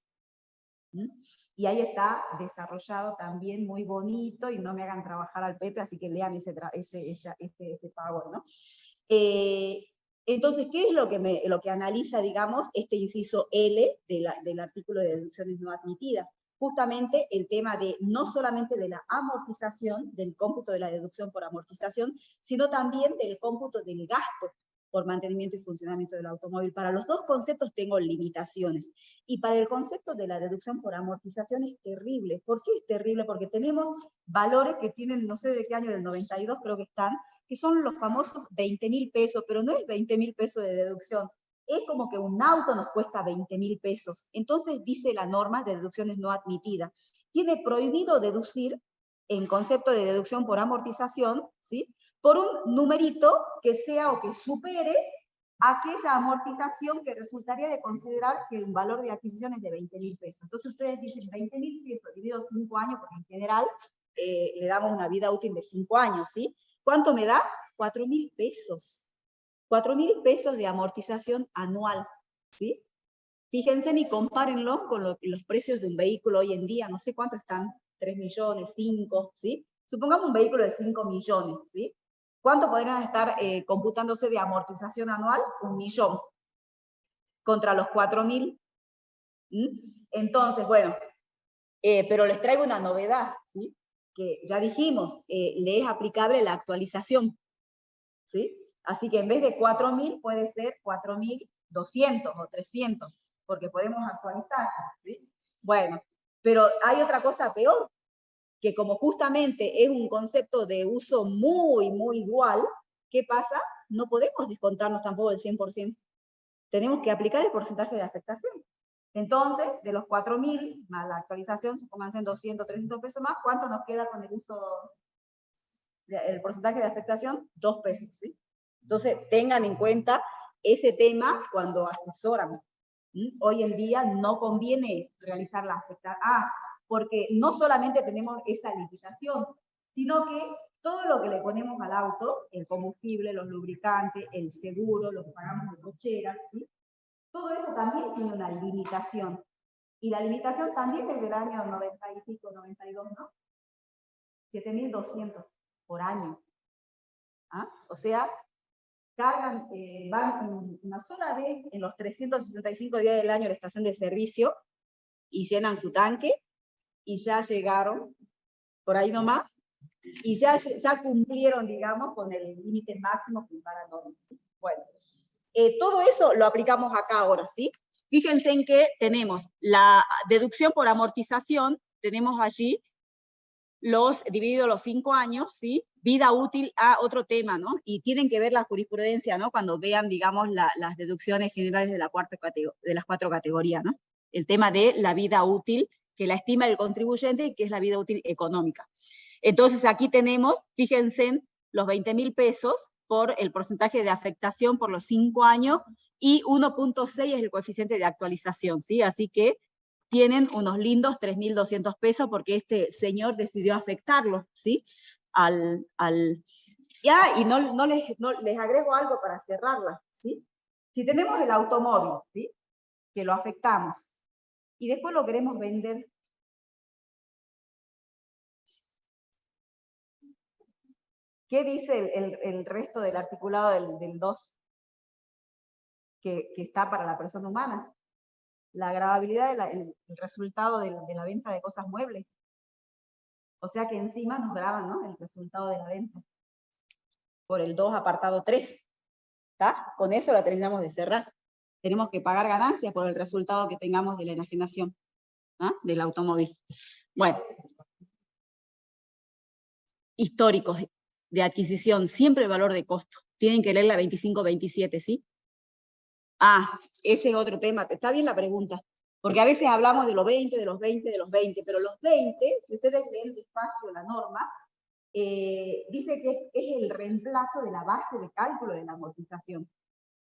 ¿Mm? Y ahí está desarrollado también muy bonito, y no me hagan trabajar al Pepe, así que lean ese power, ¿no? Entonces, ¿qué es lo que analiza, digamos, este inciso L del artículo de deducciones no admitidas? Justamente el tema de no solamente de la amortización, del cómputo de la deducción por amortización, sino también del cómputo del gasto por mantenimiento y funcionamiento del automóvil. Para los dos conceptos tengo limitaciones. Y para el concepto de la deducción por amortización es terrible. ¿Por qué es terrible? Porque tenemos valores que tienen, no sé de qué año, del 92 creo que están, que son los famosos 20.000 pesos, pero no es 20.000 pesos de deducción. Es como que un auto nos cuesta 20.000 pesos. Entonces dice la norma de deducciones no admitidas. Tiene prohibido deducir en concepto de deducción por amortización, ¿sí?, por un numerito que sea o que supere aquella amortización que resultaría de considerar que el valor de adquisición es de 20.000 pesos. Entonces ustedes dicen 20.000 pesos dividido 5 años, porque en general le damos una vida útil de 5 años, ¿sí? ¿Cuánto me da? 4.000 pesos. 4.000 pesos de amortización anual, ¿sí? Fíjense y compárenlo con los precios de un vehículo hoy en día, no sé cuánto están, 3 millones, 5, ¿sí? Supongamos un vehículo de 5 millones, ¿sí? ¿Cuánto podrían estar computándose de amortización anual? 1 millón. Contra los 4.000. Entonces, bueno, pero les traigo una novedad, ¿sí? Que ya dijimos, le es aplicable la actualización, ¿sí? Así que en vez de 4.000 puede ser 4.200 o 300, porque podemos actualizar, ¿sí? Bueno, pero hay otra cosa peor, que como justamente es un concepto de uso muy, muy dual, ¿qué pasa? No podemos descontarnos tampoco el 100%. Tenemos que aplicar el porcentaje de afectación. Entonces, de los 4.000 más la actualización, supónganse en 200, 300 pesos más, ¿cuánto nos queda con el uso, el porcentaje de afectación? 2 pesos, ¿sí? Entonces, tengan en cuenta ese tema cuando asesoran. Hoy en día no conviene realizar la afectación. Porque no solamente tenemos esa limitación, sino que todo lo que le ponemos al auto, el combustible, los lubricantes, el seguro, lo que pagamos de cochera, ¿sí?, todo eso también tiene una limitación. Y la limitación también es del año 90 y pico, 92, ¿no? 7.200 por año. O sea, cargan, van una sola vez en los 365 días del año a la estación de servicio y llenan su tanque, y ya llegaron por ahí nomás, y ya cumplieron, digamos, con el límite máximo que para normas. Bueno, Todo eso lo aplicamos acá ahora, ¿sí? Fíjense en que tenemos la deducción por amortización, tenemos allí dividido los 5 años, ¿sí? Vida útil a otro tema, ¿no? Y tienen que ver la jurisprudencia, ¿no? Cuando vean, digamos, las deducciones generales de las 4 categorías, ¿no? El tema de la vida útil, que la estima el contribuyente y que es la vida útil económica. Entonces aquí tenemos, fíjense, los 20.000 pesos por el porcentaje de afectación por los 5 años y 1.6 es el coeficiente de actualización, ¿sí? Así que tienen unos lindos 3.200 pesos porque este señor decidió afectarlo, ¿sí? Y no les agrego algo para cerrarla, ¿sí? Si tenemos el automóvil, ¿sí? Que lo afectamos, y después lo queremos vender, ¿qué dice el resto del articulado del 2? Que está para la persona humana. La gravabilidad, el resultado de la venta de cosas muebles. O sea que encima nos graban, ¿no? El resultado de la venta. Por el 2 apartado 3. ¿Está? Con eso la terminamos de cerrar. Tenemos que pagar ganancias por el resultado que tengamos de la enajenación, ¿ah? Del automóvil. Bueno. Históricos de adquisición, siempre el valor de costo. Tienen que leer la 25-27, ¿sí? Ah, ese es otro tema. Está bien la pregunta. Porque a veces hablamos de los 20, de los 20, de los 20, pero los 20, si ustedes leen despacio la norma, dice que es el reemplazo de la base de cálculo de la amortización.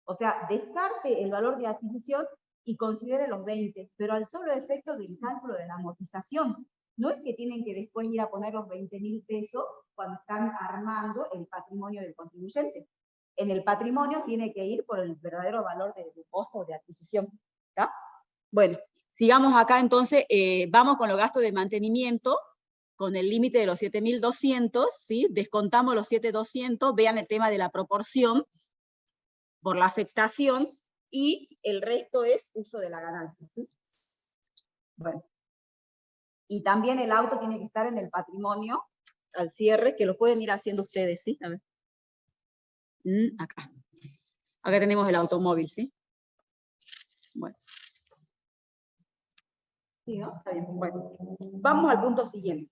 O sea, descarte el valor de adquisición y considere los 20, pero al solo efecto del cálculo de la amortización. No es que tienen que después ir a poner los 20.000 pesos cuando están armando el patrimonio del contribuyente. En el patrimonio tiene que ir por el verdadero valor de costo de adquisición. ¿Ya? Bueno, sigamos acá entonces, vamos con los gastos de mantenimiento, con el límite de los 7.200, ¿sí? Descontamos los 7.200, vean el tema de la proporción por la afectación, y el resto es uso de la ganancia, ¿sí? Bueno. Y también el auto tiene que estar en el patrimonio al cierre, que lo pueden ir haciendo ustedes, ¿sí? A ver. Acá. Acá tenemos el automóvil, ¿sí? Bueno. ¿Sí, no? Está bien. Bueno. Vamos al punto siguiente.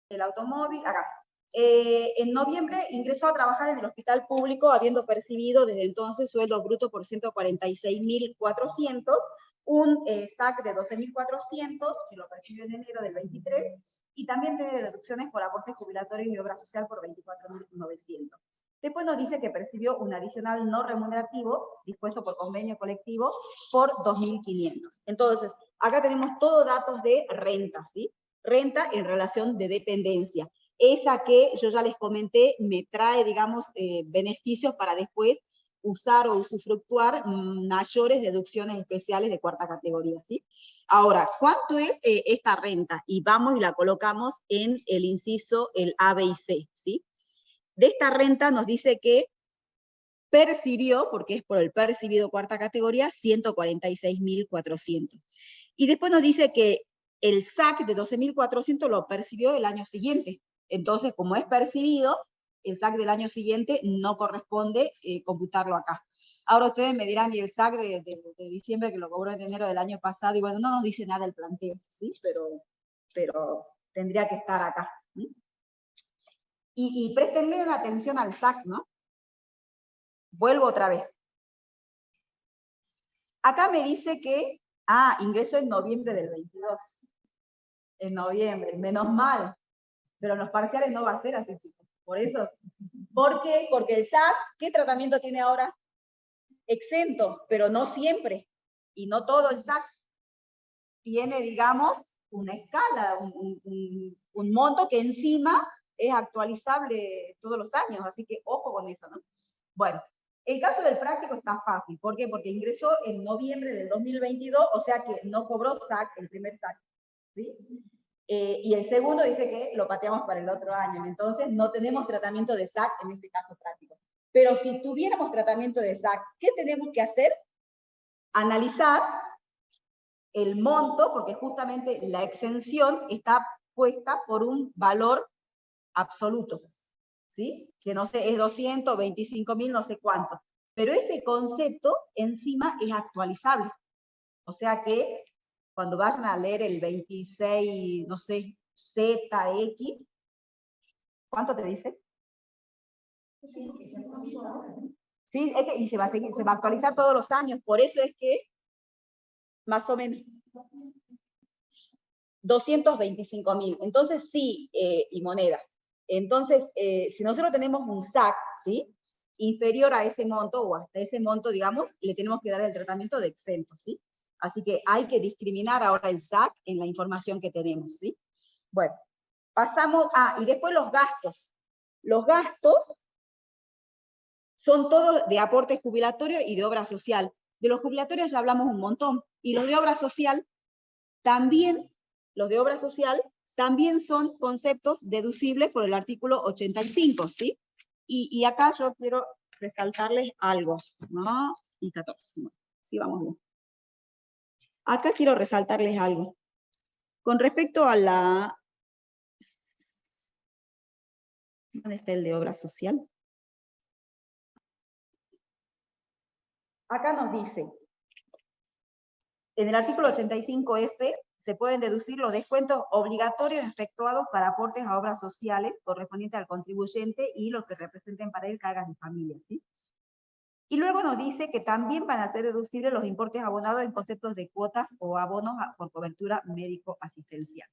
El automóvil, acá. En noviembre ingresó a trabajar en el hospital público, habiendo percibido desde entonces sueldo bruto por 146.400, un SAC de 12.400, que lo percibió en enero del 23, y también tiene deducciones por aporte jubilatorio y obra social por 24.900. Después nos dice que percibió un adicional no remunerativo, dispuesto por convenio colectivo, por 2.500. Entonces, acá tenemos todos datos de renta, ¿sí? Renta en relación de dependencia. Esa que yo ya les comenté me trae, digamos, beneficios para después usar o usufructuar mayores deducciones especiales de 4ª categoría, ¿sí? Ahora, ¿cuánto es esta renta? Y vamos y la colocamos en el inciso, el A, B y C, ¿sí? De esta renta nos dice que percibió, porque es por el percibido 4ª categoría, 146.400. Y después nos dice que el SAC de 12.400 lo percibió el año siguiente. Entonces, como es percibido, el SAC del año siguiente no corresponde computarlo acá. Ahora ustedes me dirán, y el SAC de diciembre que lo cobró en enero del año pasado, y bueno, no nos dice nada el planteo, ¿sí? Pero tendría que estar acá. ¿Sí? Y préstenle atención al SAC, ¿no? Vuelvo otra vez. Acá me dice que, ingreso en noviembre del 22. En noviembre, menos mal. Pero en los parciales no va a ser así, chicos. Por eso. ¿Por qué? Porque el SAC, ¿qué tratamiento tiene ahora? Exento, pero no siempre. Y no todo el SAC. Tiene, digamos, una escala, un monto que encima es actualizable todos los años. Así que ojo con eso, ¿no? Bueno, el caso del práctico está fácil. ¿Por qué? Porque ingresó en noviembre del 2022, o sea que no cobró SAC, el primer SAC. ¿Sí? Y el segundo dice que lo pateamos para el otro año. Entonces no tenemos tratamiento de SAC en este caso práctico. Pero si tuviéramos tratamiento de SAC, ¿qué tenemos que hacer? Analizar el monto, porque justamente la exención está puesta por un valor absoluto. ¿sí? Que no sé, es 225.000, no sé cuánto. Pero ese concepto encima es actualizable. O sea que cuando vayan a leer el 26, no sé, ZX, ¿cuánto te dice? Sí, es que, y se va a actualizar todos los años, por eso es que más o menos 225.000. Entonces sí, y monedas. Entonces, si nosotros tenemos un SAC, ¿sí? Inferior a ese monto o hasta ese monto, digamos, le tenemos que dar el tratamiento de exento, ¿sí? Así que hay que discriminar ahora el SAC en la información que tenemos, ¿sí? Bueno, pasamos y después los gastos. Los gastos son todos de aporte jubilatorio y de obra social. De los jubilatorios ya hablamos un montón. Y los de obra social también, los de obra social también son conceptos deducibles por el artículo 85, ¿sí? Y acá yo quiero resaltarles algo, ¿no? Y 14, sí, vamos bien. Acá quiero resaltarles algo. Con respecto a la... ¿Dónde está el de obra social? Acá nos dice, en el artículo 85F se pueden deducir los descuentos obligatorios efectuados para aportes a obras sociales correspondientes al contribuyente y los que representen para él cargas de familia, ¿sí? Y luego nos dice que también van a ser deducibles los importes abonados en conceptos de cuotas o abonos por cobertura médico-asistencial.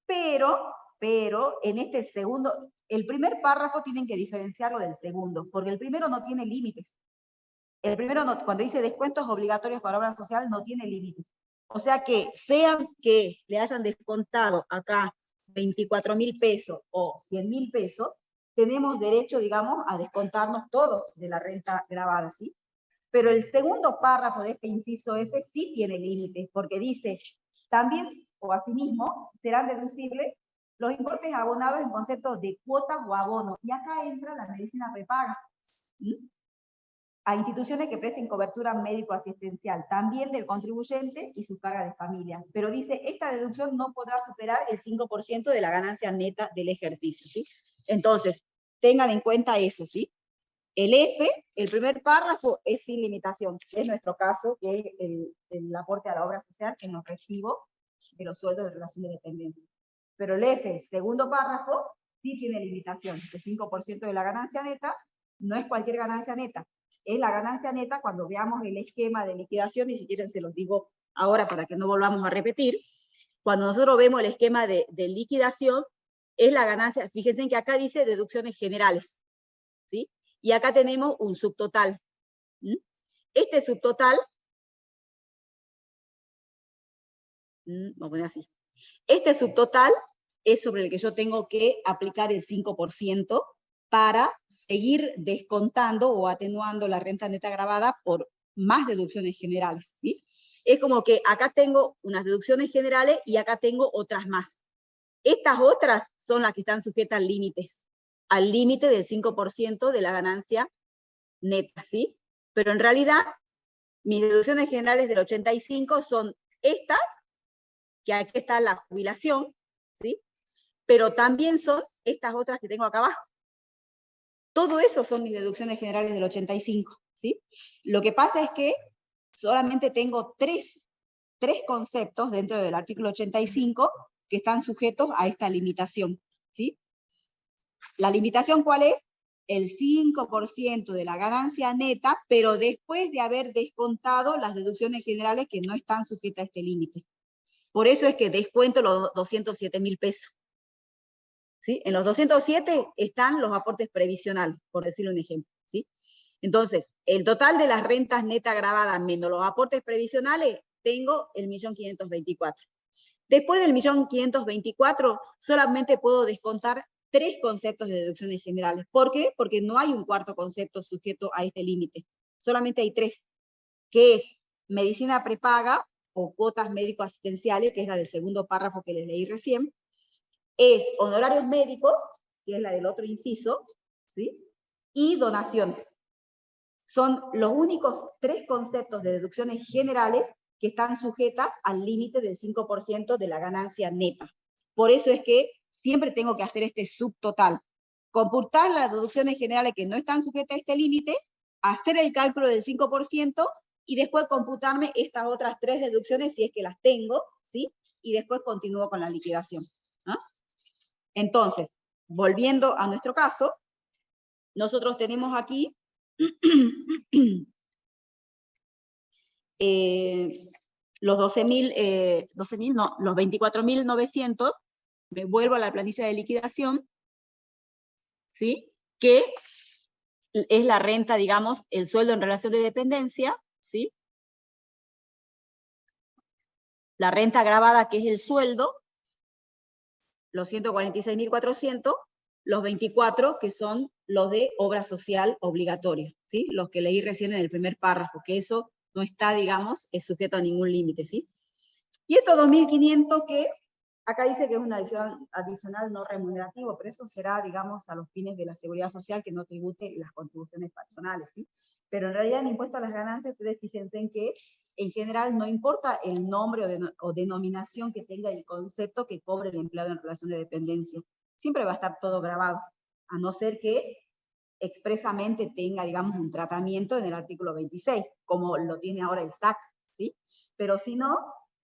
Pero en este segundo, el primer párrafo tienen que diferenciarlo del segundo, porque el primero no tiene límites. El primero, no, cuando dice descuentos obligatorios para obra social, no tiene límites. O sea que, sean que le hayan descontado acá 24.000 pesos o 100.000 pesos, tenemos derecho, digamos, a descontarnos todo de la renta grabada, ¿sí? Pero el segundo párrafo de este inciso F sí tiene límites, porque dice, también o asimismo serán deducibles los importes abonados en conceptos de cuotas o abonos. Y acá entra la medicina prepaga, ¿sí? A instituciones que presten cobertura médico-asistencial, también del contribuyente y su carga de familia. Pero dice, esta deducción no podrá superar el 5% de la ganancia neta del ejercicio, ¿sí? Entonces, tengan en cuenta eso, ¿sí? El F, el primer párrafo, es sin limitación. Es nuestro caso, que es el aporte a la obra social en los recibos de los sueldos de relación de dependencia. Pero el F, segundo párrafo, sí tiene limitación. El 5% de la ganancia neta no es cualquier ganancia neta. Es la ganancia neta cuando veamos el esquema de liquidación, y si quieren se los digo ahora para que no volvamos a repetir. Cuando nosotros vemos el esquema de liquidación, es la ganancia, fíjense que acá dice deducciones generales, ¿sí? Y acá tenemos un subtotal. Este subtotal, vamos a poner así, este subtotal es sobre el que yo tengo que aplicar el 5% para seguir descontando o atenuando la renta neta gravada por más deducciones generales, ¿sí? Es como que acá tengo unas deducciones generales y acá tengo otras más. Estas otras son las que están sujetas al límite del 5% de la ganancia neta, ¿sí? Pero en realidad, mis deducciones generales del 85 son estas, que aquí está la jubilación, ¿sí? Pero también son estas otras que tengo acá abajo. Todo eso son mis deducciones generales del 85, ¿sí? Lo que pasa es que solamente tengo tres conceptos dentro del artículo 85 que están sujetos a esta limitación, ¿sí? ¿La limitación cuál es? El 5% de la ganancia neta, pero después de haber descontado las deducciones generales que no están sujetas a este límite. Por eso es que descuento los 207.000 pesos. ¿Sí? En los 207 están los aportes previsionales, por decirle un ejemplo, ¿sí? Entonces, el total de las rentas netas grabadas menos los aportes previsionales, tengo el 1.524.000. Después del 1.524.000, solamente puedo descontar 3 conceptos de deducciones generales. ¿Por qué? Porque no hay un cuarto concepto sujeto a este límite. Solamente hay 3, que es medicina prepaga o cuotas médico-asistenciales, que es la del segundo párrafo que les leí recién, es honorarios médicos, que es la del otro inciso, ¿sí? Y donaciones. Son los únicos 3 conceptos de deducciones generales que están sujetas al límite del 5% de la ganancia neta. Por eso es que siempre tengo que hacer este subtotal. computar las deducciones generales que no están sujetas a este límite, hacer el cálculo del 5%, y después computarme estas otras 3 deducciones si es que las tengo, ¿sí? Y después continúo con la liquidación, ¿no? Entonces, volviendo a nuestro caso, nosotros tenemos aquí los 12.000, no, los 24.900, me vuelvo a la planilla de liquidación, ¿sí? Que es la renta, digamos, el sueldo en relación de dependencia, ¿sí? La renta agravada, que es el sueldo, los 146.400, los 24, que son los de obra social obligatoria, ¿sí? Los que leí recién en el primer párrafo, que eso no está, digamos, es sujeto a ningún límite, ¿sí? Y estos 2.500 que acá dice que es un adicional no remunerativo, pero eso será, digamos, a los fines de la seguridad social que no tribute las contribuciones patronales, ¿sí? Pero en realidad el impuesto a las ganancias, ustedes fíjense en que en general no importa el nombre o denominación que tenga el concepto que cobre el empleado en relación de dependencia. Siempre va a estar todo grabado, a no ser que expresamente tenga, digamos, un tratamiento en el artículo 26, como lo tiene ahora el SAC, ¿sí? Pero si no,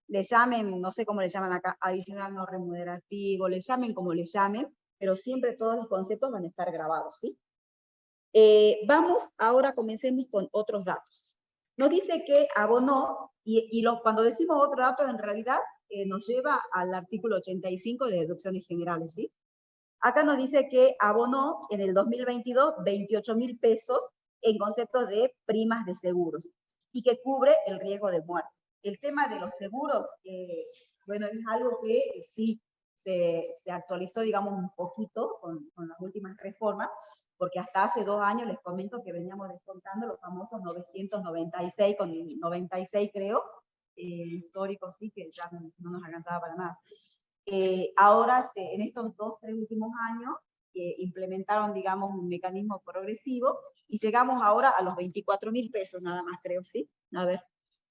le llamen, no sé cómo le llaman acá, adicional no remunerativo, le llamen como le llamen, pero siempre todos los conceptos van a estar grabados, ¿sí? Vamos, ahora comencemos con otros datos. Nos dice que abonó, cuando decimos otro dato, en realidad nos lleva al artículo 85 de deducciones generales, ¿sí? Acá nos dice que abonó en el 2022 28.000 pesos en conceptos de primas de seguros y que cubre el riesgo de muerte. El tema de los seguros, bueno, es algo que sí se actualizó, digamos, un poquito con las últimas reformas, porque hasta hace 2 años les comento que veníamos descontando los famosos 996, con 96 creo, históricos sí, que ya no nos alcanzaba para nada. Ahora, en estos 2-3 últimos años, implementaron, digamos, un mecanismo progresivo y llegamos ahora a los 24.000 pesos nada más, creo, ¿sí? A ver,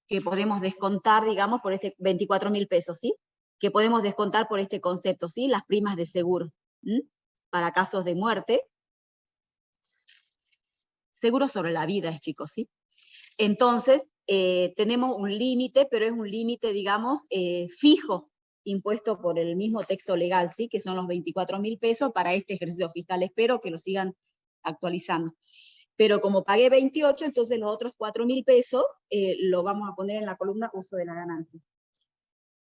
que podemos descontar, digamos, por este 24.000 pesos, ¿sí? Que podemos descontar por este concepto, ¿sí? Las primas de seguro, ¿sí? Para casos de muerte. Seguro sobre la vida, chicos, ¿sí? Entonces, tenemos un límite, pero es un límite, digamos, fijo, impuesto por el mismo texto legal, ¿sí? Que son los 24.000 pesos para este ejercicio fiscal. Espero que lo sigan actualizando. Pero como pagué 28, entonces los otros 4.000 pesos lo vamos a poner en la columna uso de la ganancia.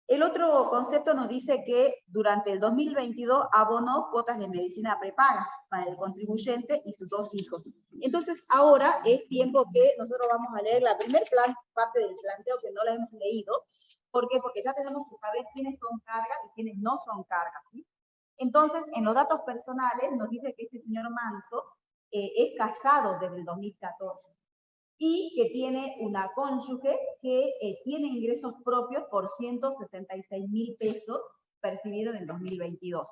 El otro concepto nos dice que durante el 2022 abonó cuotas de medicina prepaga para el contribuyente y sus 2 hijos. Entonces ahora es tiempo que nosotros vamos a leer la primera parte del planteo que no la hemos leído. ¿Por qué? Porque ya tenemos que saber quiénes son cargas y quiénes no son cargas, ¿sí? Entonces, en los datos personales nos dice que este señor Manso es casado desde el 2014. Y que tiene una cónyuge que tiene ingresos propios por 166.000 pesos percibidos en el 2022.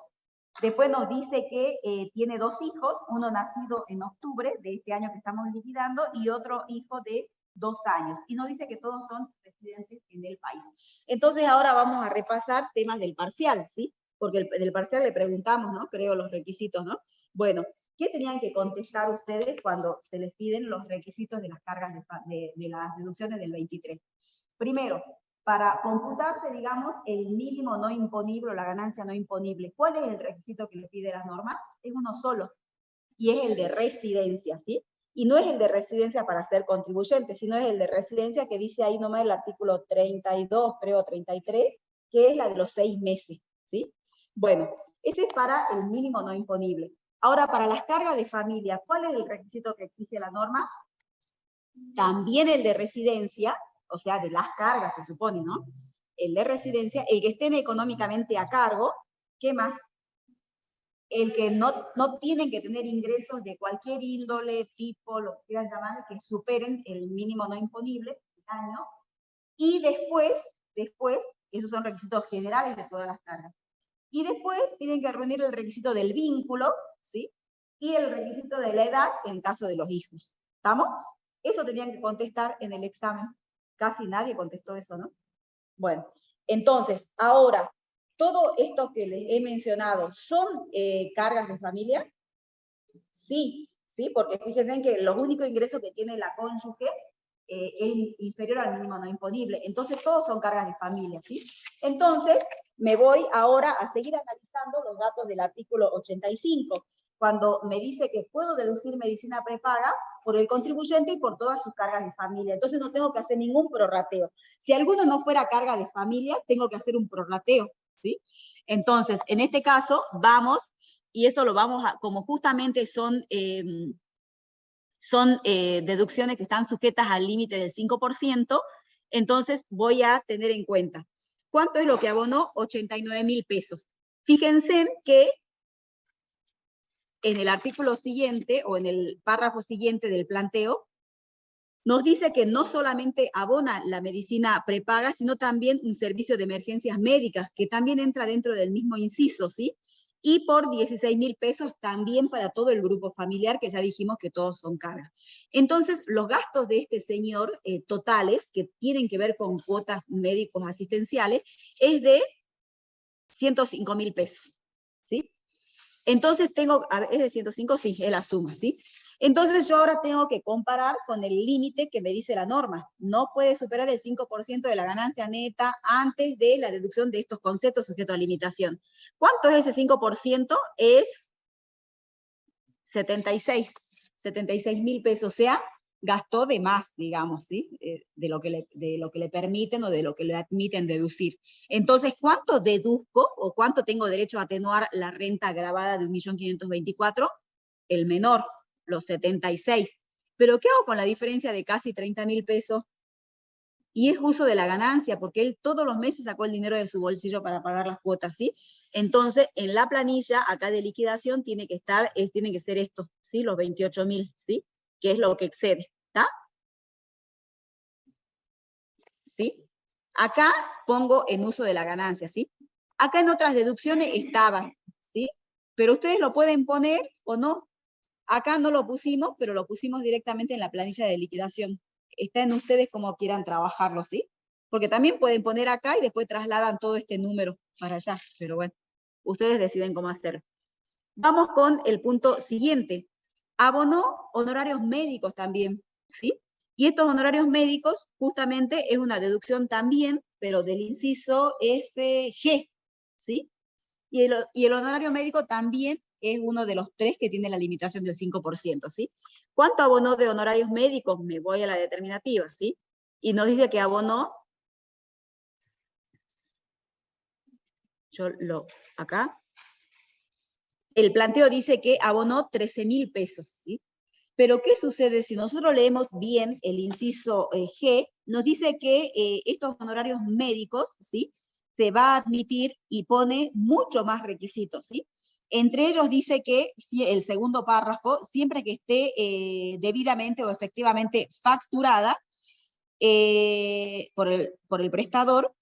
Después nos dice que tiene 2 hijos, uno nacido en octubre de este año que estamos liquidando y otro hijo de 2 años. Y nos dice que todos son residentes en el país. Entonces ahora vamos a repasar temas del parcial, ¿sí? Porque del parcial le preguntamos, ¿no? Creo los requisitos, ¿no? Bueno, ¿qué tenían que contestar ustedes cuando se les piden los requisitos de las cargas de las deducciones del 23? Primero, para computarse, digamos, el mínimo no imponible o la ganancia no imponible, ¿cuál es el requisito que le pide la norma? Es uno solo, y es el de residencia, ¿sí? Y no es el de residencia para ser contribuyente, sino es el de residencia que dice ahí nomás el artículo 32, creo 33, que es la de los 6 meses, ¿sí? Bueno, ese es para el mínimo no imponible. Ahora, para las cargas de familia, ¿cuál es el requisito que exige la norma? También el de residencia, o sea, de las cargas se supone, ¿no? El de residencia, el que estén económicamente a cargo, ¿qué más? El que no tienen que tener ingresos de cualquier índole, tipo, lo que quieran llamar, que superen el mínimo no imponible, el año, y después, esos son requisitos generales de todas las cargas. Y después tienen que reunir el requisito del vínculo, ¿sí? Y el requisito de la edad en caso de los hijos. ¿Estamos? Eso tenían que contestar en el examen. Casi nadie contestó eso, ¿no? Bueno, entonces, ahora, todo esto que les he mencionado, ¿son cargas de familia? Sí, sí, porque fíjense que los únicos ingresos que tiene la cónyuge es inferior al mínimo no imponible. Entonces, todos son cargas de familia, ¿sí? Entonces, me voy ahora a seguir analizando los datos del artículo 85, cuando me dice que puedo deducir medicina prepaga por el contribuyente y por todas sus cargas de familia. Entonces, no tengo que hacer ningún prorrateo. Si alguno no fuera carga de familia, tengo que hacer un prorrateo, ¿sí? Entonces, en este caso, vamos, y esto lo vamos a, como justamente son deducciones que están sujetas al límite del 5%, entonces voy a tener en cuenta. ¿Cuánto es lo que abonó? 89.000 pesos. Fíjense que en el artículo siguiente, o en el párrafo siguiente del planteo, nos dice que no solamente abona la medicina prepaga, sino también un servicio de emergencias médicas, que también entra dentro del mismo inciso, ¿sí? Y por 16.000 pesos también para todo el grupo familiar, que ya dijimos que todos son cargas. Entonces, los gastos de este señor totales, que tienen que ver con cuotas médicos asistenciales, es de 105.000 pesos, ¿sí? Entonces tengo, a ver, ¿es de 105? Sí, es la suma, ¿sí? Entonces yo ahora tengo que comparar con el límite que me dice la norma. No puede superar el 5% de la ganancia neta antes de la deducción de estos conceptos sujetos a limitación. ¿Cuánto es ese 5%? Es 76.000 pesos, o sea, gastó de más, digamos, ¿sí? De lo que le permiten o de lo que le admiten deducir. Entonces, ¿cuánto deduzco o cuánto tengo derecho a atenuar la renta agravada de 1.524.000? El menor, los 76. ¿Pero qué hago con la diferencia de casi 30.000 pesos? Y es uso de la ganancia, porque él todos los meses sacó el dinero de su bolsillo para pagar las cuotas, ¿sí? Entonces, en la planilla, acá de liquidación, tiene que ser esto, ¿sí? Los 28.000, ¿sí? Que es lo que excede, ¿está? ¿Sí? Acá pongo en uso de la ganancia, ¿sí? Acá en otras deducciones estaba, ¿sí? Pero ustedes lo pueden poner o no. Acá no lo pusimos, pero lo pusimos directamente en la planilla de liquidación. Está en ustedes como quieran trabajarlo, ¿sí? Porque también pueden poner acá y después trasladan todo este número para allá. Pero bueno, ustedes deciden cómo hacerlo. Vamos con el punto siguiente. Abonó honorarios médicos también, ¿sí? Y estos honorarios médicos justamente es una deducción también, pero del inciso FG, ¿sí? Y el honorario médico también es uno de los tres que tiene la limitación del 5%, ¿sí? ¿Cuánto abonó de honorarios médicos? Me voy a la determinativa, ¿sí? Y nos dice que abonó, acá, el planteo dice que abonó 13.000 pesos, ¿sí? Pero ¿qué sucede si nosotros leemos bien el inciso G? Nos dice que estos honorarios médicos, ¿sí? Se va a admitir y pone mucho más requisitos, ¿sí? Entre ellos dice que el segundo párrafo, siempre que esté debidamente o efectivamente facturada por el prestador,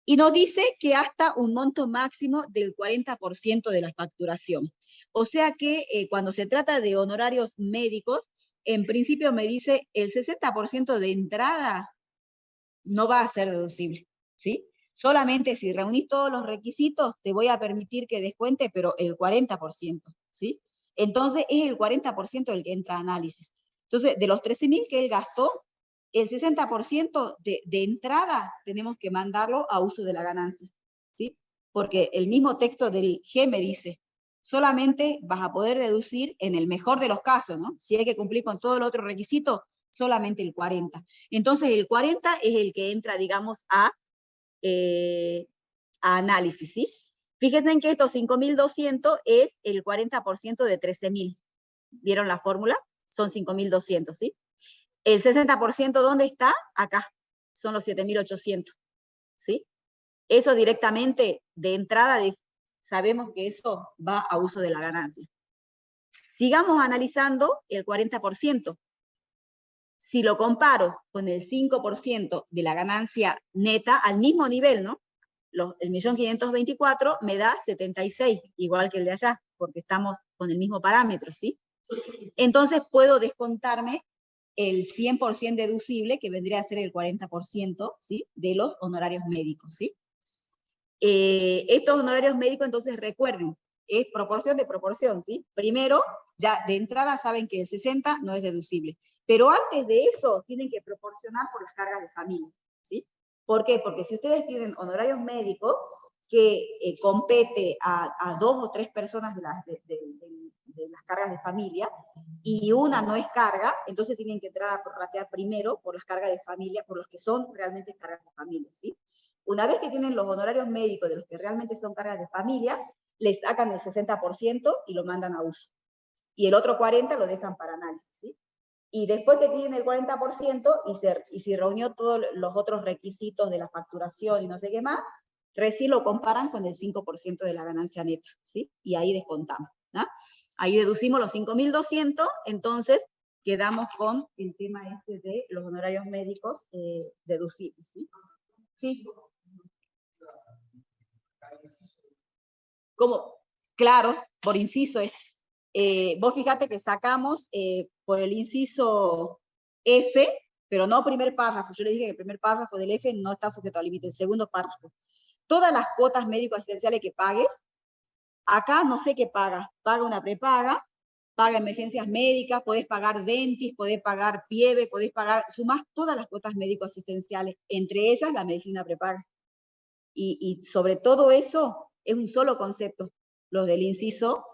y nos dice que hasta un monto máximo del 40% de la facturación. O sea que cuando se trata de honorarios médicos, en principio me dice el 60% de entrada no va a ser deducible, ¿sí? Solamente si reunís todos los requisitos, te voy a permitir que descuente, pero el 40%, ¿sí? Entonces es el 40% el que entra a análisis. Entonces, de los 13.000 que él gastó, el 60% de entrada tenemos que mandarlo a uso de la ganancia, ¿sí? Porque el mismo texto del G me dice, solamente vas a poder deducir en el mejor de los casos, ¿no? Si hay que cumplir con todo el otro requisito, solamente el 40. Entonces el 40 es el que entra, digamos, a análisis, ¿sí? Fíjense en que estos 5.200 es el 40% de 13.000. ¿Vieron la fórmula? Son 5.200, ¿sí? El 60%, ¿dónde está? Acá. Son los 7.800, ¿sí? Eso directamente, de entrada, sabemos que eso va a uso de la ganancia. Sigamos analizando el 40%. Si lo comparo con el 5% de la ganancia neta, al mismo nivel, ¿no? El 1.524.000 me da 76, igual que el de allá, porque estamos con el mismo parámetro, ¿sí? Entonces puedo descontarme el 100% deducible, que vendría a ser el 40%, ¿sí? De los honorarios médicos, ¿sí? Estos honorarios médicos, entonces recuerden, es proporción de proporción, ¿sí? Primero, ya de entrada saben que el 60 no es deducible. Pero antes de eso, tienen que proporcionar por las cargas de familia, ¿sí? ¿Por qué? Porque si ustedes tienen honorarios médicos que compete a 2 o 3 personas de las cargas de familia, y una no es carga, entonces tienen que entrar a prorratear primero por las cargas de familia, por los que son realmente cargas de familia, ¿sí? Una vez que tienen los honorarios médicos de los que realmente son cargas de familia, les sacan el 60% y lo mandan a uso. Y el otro 40% lo dejan para análisis, ¿sí? Y después que tienen el 40% y se reunió todos los otros requisitos de la facturación y no sé qué más, recién lo comparan con el 5% de la ganancia neta, ¿sí? Y ahí descontamos, ¿no? Ahí deducimos los 5.200, entonces quedamos con el tema este de los honorarios médicos deducibles, ¿sí? Sí. Como, claro, por inciso, vos fíjate que sacamos por el inciso F, pero no primer párrafo. Yo le dije que el primer párrafo del F no está sujeto al límite, el segundo párrafo. Todas las cuotas médico-asistenciales que pagues, acá no sé qué pagas. Paga una prepaga, paga emergencias médicas, podés pagar dentis, podés pagar pieve, podés pagar, sumás todas las cuotas médico-asistenciales, entre ellas la medicina prepaga. Y sobre todo eso es un solo concepto, los del inciso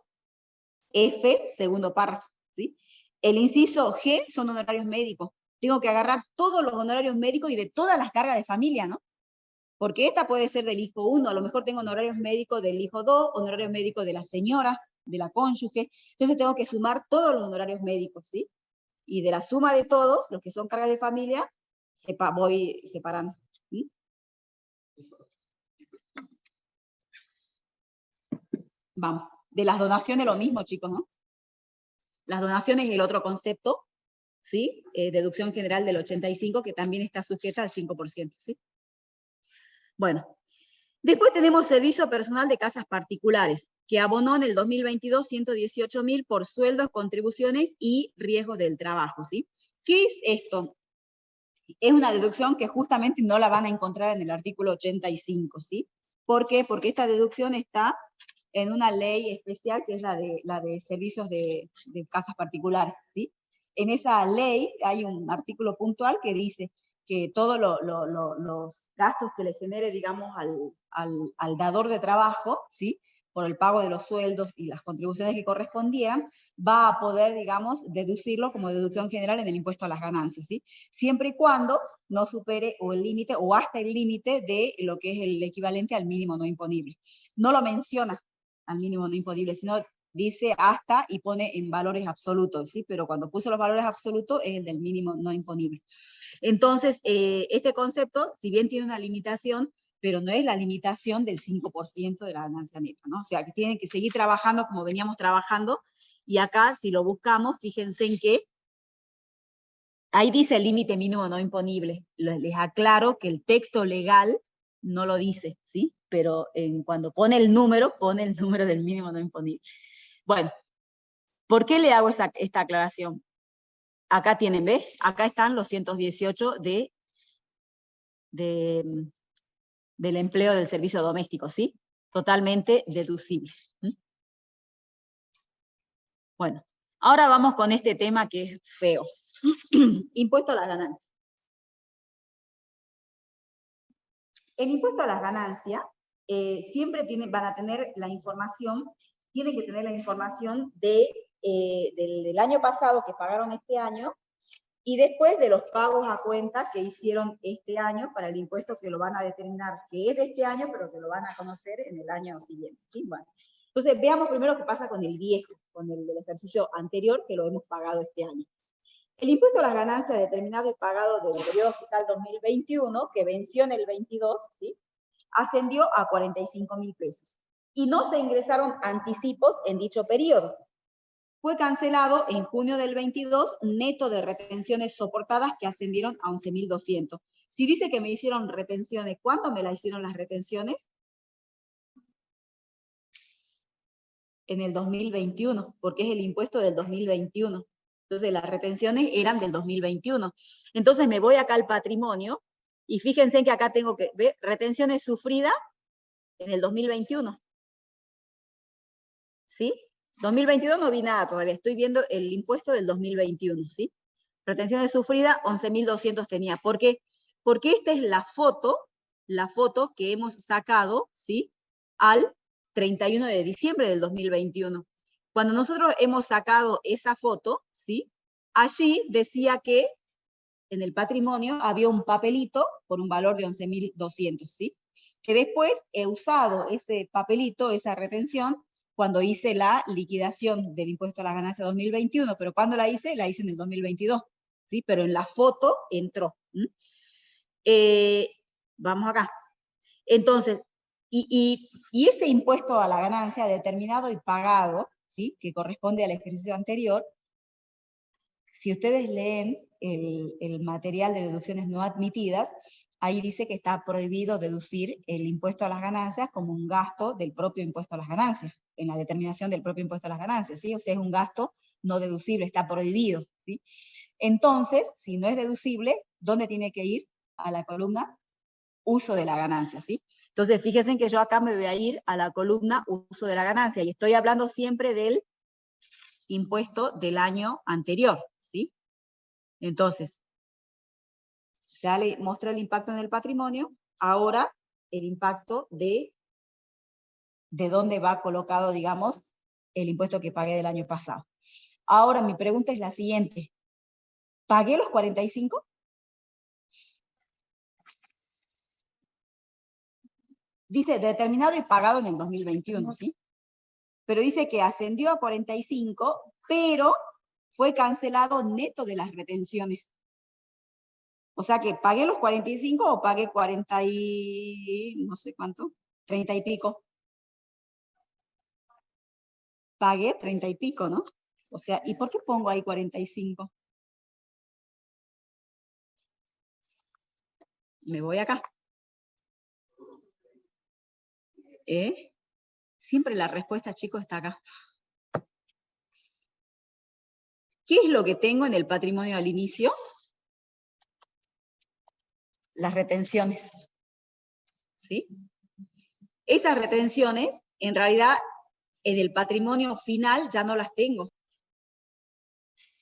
F, segundo párrafo, ¿sí? El inciso G son honorarios médicos. Tengo que agarrar todos los honorarios médicos y de todas las cargas de familia, ¿no? Porque esta puede ser del hijo 1, a lo mejor tengo honorarios médicos del hijo 2, honorarios médicos de la señora, de la cónyuge, entonces tengo que sumar todos los honorarios médicos, ¿sí? Y de la suma de todos, los que son cargas de familia, voy separando, ¿sí? Vamos. De las donaciones lo mismo, chicos, ¿no? Las donaciones es el otro concepto, ¿sí? Deducción general del 85%, que también está sujeta al 5%, ¿sí? Bueno, después tenemos servicio personal de casas particulares, que abonó en el 2022 118.000 por sueldos, contribuciones y riesgos del trabajo, ¿sí? ¿Qué es esto? Es una deducción que justamente no la van a encontrar en el artículo 85, ¿sí? ¿Por qué? Porque esta deducción está en una ley especial que es la de servicios de casas particulares, ¿sí? En esa ley hay un artículo puntual que dice que todos los gastos que le genere, digamos, al dador de trabajo, ¿sí? Por el pago de los sueldos y las contribuciones que correspondieran, va a poder, digamos, deducirlo como deducción general en el impuesto a las ganancias, ¿sí? Siempre y cuando no supere o el límite o hasta el límite de lo que es el equivalente al mínimo no imponible. No lo menciona al mínimo no imponible, sino dice hasta y pone en valores absolutos, ¿sí? Pero cuando puso los valores absolutos es el del mínimo no imponible. Entonces, este concepto, si bien tiene una limitación, pero no es la limitación del 5% de la ganancia neta, ¿no? O sea, que tienen que seguir trabajando como veníamos trabajando, y acá, si lo buscamos, fíjense en que ahí dice el límite mínimo no imponible. Les aclaro que el texto legal no lo dice, ¿sí? Pero cuando pone el número del mínimo no imponible. Bueno, ¿por qué le hago esta aclaración? Acá tienen, ¿ves? Acá están los 118 del empleo del servicio doméstico, ¿sí? Totalmente deducible. Bueno, ahora vamos con este tema que es feo. Impuesto a las ganancias. El impuesto a las ganancias siempre van a tener la información, tienen que tener la información del año pasado que pagaron este año, y después de los pagos a cuenta que hicieron este año para el impuesto que lo van a determinar, que es de este año, pero que lo van a conocer en el año siguiente, ¿sí? Bueno, entonces veamos primero qué pasa con el viejo, con el del ejercicio anterior que lo hemos pagado este año. El impuesto a las ganancias determinado y pagado del periodo fiscal 2021, que venció en el 22, ¿sí? Ascendió a 45.000 pesos. Y no se ingresaron anticipos en dicho periodo. Fue cancelado en junio del 22, neto de retenciones soportadas que ascendieron a 11.200. Si dice que me hicieron retenciones, ¿cuándo me las hicieron las retenciones? En el 2021, porque es el impuesto del 2021. Entonces las retenciones eran del 2021. Entonces me voy acá al patrimonio, y fíjense que acá tengo que ver retenciones sufridas en el 2021. ¿sí? 2022 no vi nada todavía, estoy viendo el impuesto del 2021, ¿sí? Retenciones sufridas, 11.200 tenía. ¿Por qué? Porque esta es la foto que hemos sacado, ¿sí? Al 31 de diciembre del 2021. Cuando nosotros hemos sacado esa foto, ¿sí? Allí decía que en el patrimonio había un papelito por un valor de 11.200, ¿sí? Que después he usado ese papelito, esa retención, cuando hice la liquidación del impuesto a la ganancia 2021, pero cuando la hice en el 2022, ¿sí? Pero en la foto entró. Vamos acá. Entonces, y ese impuesto a la ganancia determinado y pagado, ¿sí? Que corresponde al ejercicio anterior, si ustedes leen el material de deducciones no admitidas, ahí dice que está prohibido deducir el impuesto a las ganancias como un gasto del propio impuesto a las ganancias, en la determinación del propio impuesto a las ganancias, ¿sí? O sea, es un gasto no deducible, está prohibido, ¿sí? Entonces, si no es deducible, ¿dónde tiene que ir? A la columna uso de la ganancia, ¿sí? Entonces, fíjense que yo acá me voy a ir a la columna uso de la ganancia, y estoy hablando siempre del impuesto del año anterior, ¿sí? Entonces, ya le mostré el impacto en el patrimonio, ahora el impacto de dónde va colocado, digamos, el impuesto que pagué del año pasado. Ahora mi pregunta es la siguiente. ¿Pagué los 45? Dice determinado y pagado en el 2021, ¿sí? Pero dice que ascendió a 45, pero fue cancelado neto de las retenciones. O sea que pagué los 45 o pagué 40 y no sé cuánto, 30 y pico. Pagué 30 y pico, ¿no? O sea, ¿y por qué pongo ahí 45? Me voy acá. Siempre la respuesta, chicos, está acá. ¿Qué es lo que tengo en el patrimonio al inicio? Las retenciones. ¿Sí? Esas retenciones, en realidad, en el patrimonio final ya no las tengo.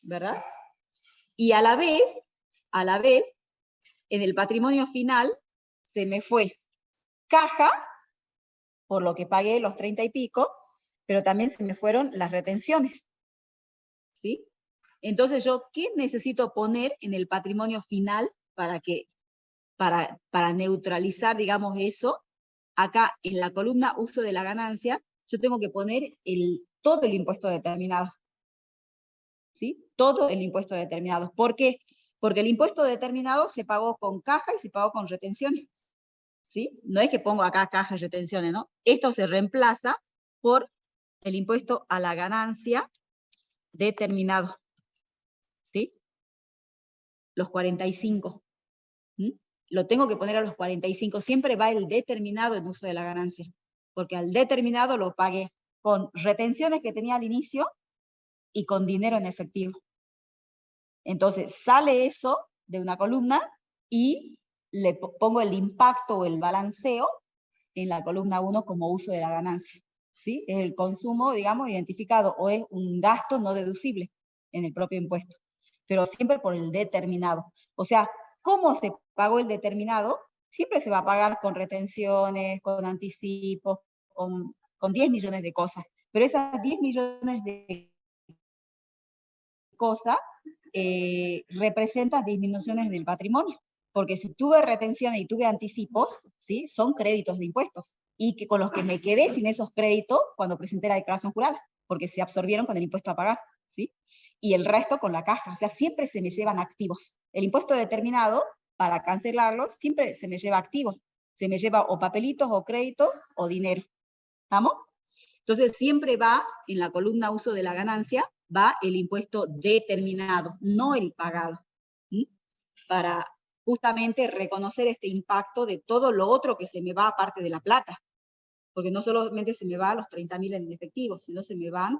¿Verdad? Y a la vez, en el patrimonio final, se me fue caja, por lo que pagué los 30 y pico, pero también se me fueron las retenciones. ¿Sí? Entonces yo, ¿qué necesito poner en el patrimonio final para neutralizar, digamos, eso? Acá en la columna uso de la ganancia, yo tengo que poner todo el impuesto determinado. ¿Sí? Todo el impuesto determinado. ¿Por qué? Porque el impuesto determinado se pagó con caja y se pagó con retenciones. ¿Sí? No es que pongo acá caja y retenciones, ¿no? Esto se reemplaza por el impuesto a la ganancia determinado. ¿Sí? Los 45. Lo tengo que poner a los 45. Siempre va el determinado en uso de la ganancia. Porque al determinado lo pagué con retenciones que tenía al inicio y con dinero en efectivo. Entonces sale eso de una columna y le pongo el impacto o el balanceo en la columna 1 como uso de la ganancia. ¿Sí? Es el consumo, digamos, identificado, o es un gasto no deducible en el propio impuesto, pero siempre por el determinado. O sea, ¿cómo se pagó el determinado? Siempre se va a pagar con retenciones, con anticipos, con 10 millones de cosas. Pero esas 10 millones de cosas representan disminuciones del patrimonio. Porque si tuve retenciones y tuve anticipos, ¿sí? Son créditos de impuestos. Y que con los que me quedé sin esos créditos cuando presenté la declaración jurada, porque se absorbieron con el impuesto a pagar, ¿sí? Y el resto con la caja. O sea, siempre se me llevan activos. El impuesto determinado, para cancelarlo, siempre se me lleva activos. Se me lleva o papelitos, o créditos, o dinero. ¿Estamos? Entonces, siempre va en la columna uso de la ganancia, va el impuesto determinado, no el pagado. ¿Sí? Para justamente reconocer este impacto de todo lo otro que se me va aparte de la plata. Porque no solamente se me va a los 30.000 en efectivo, sino se me van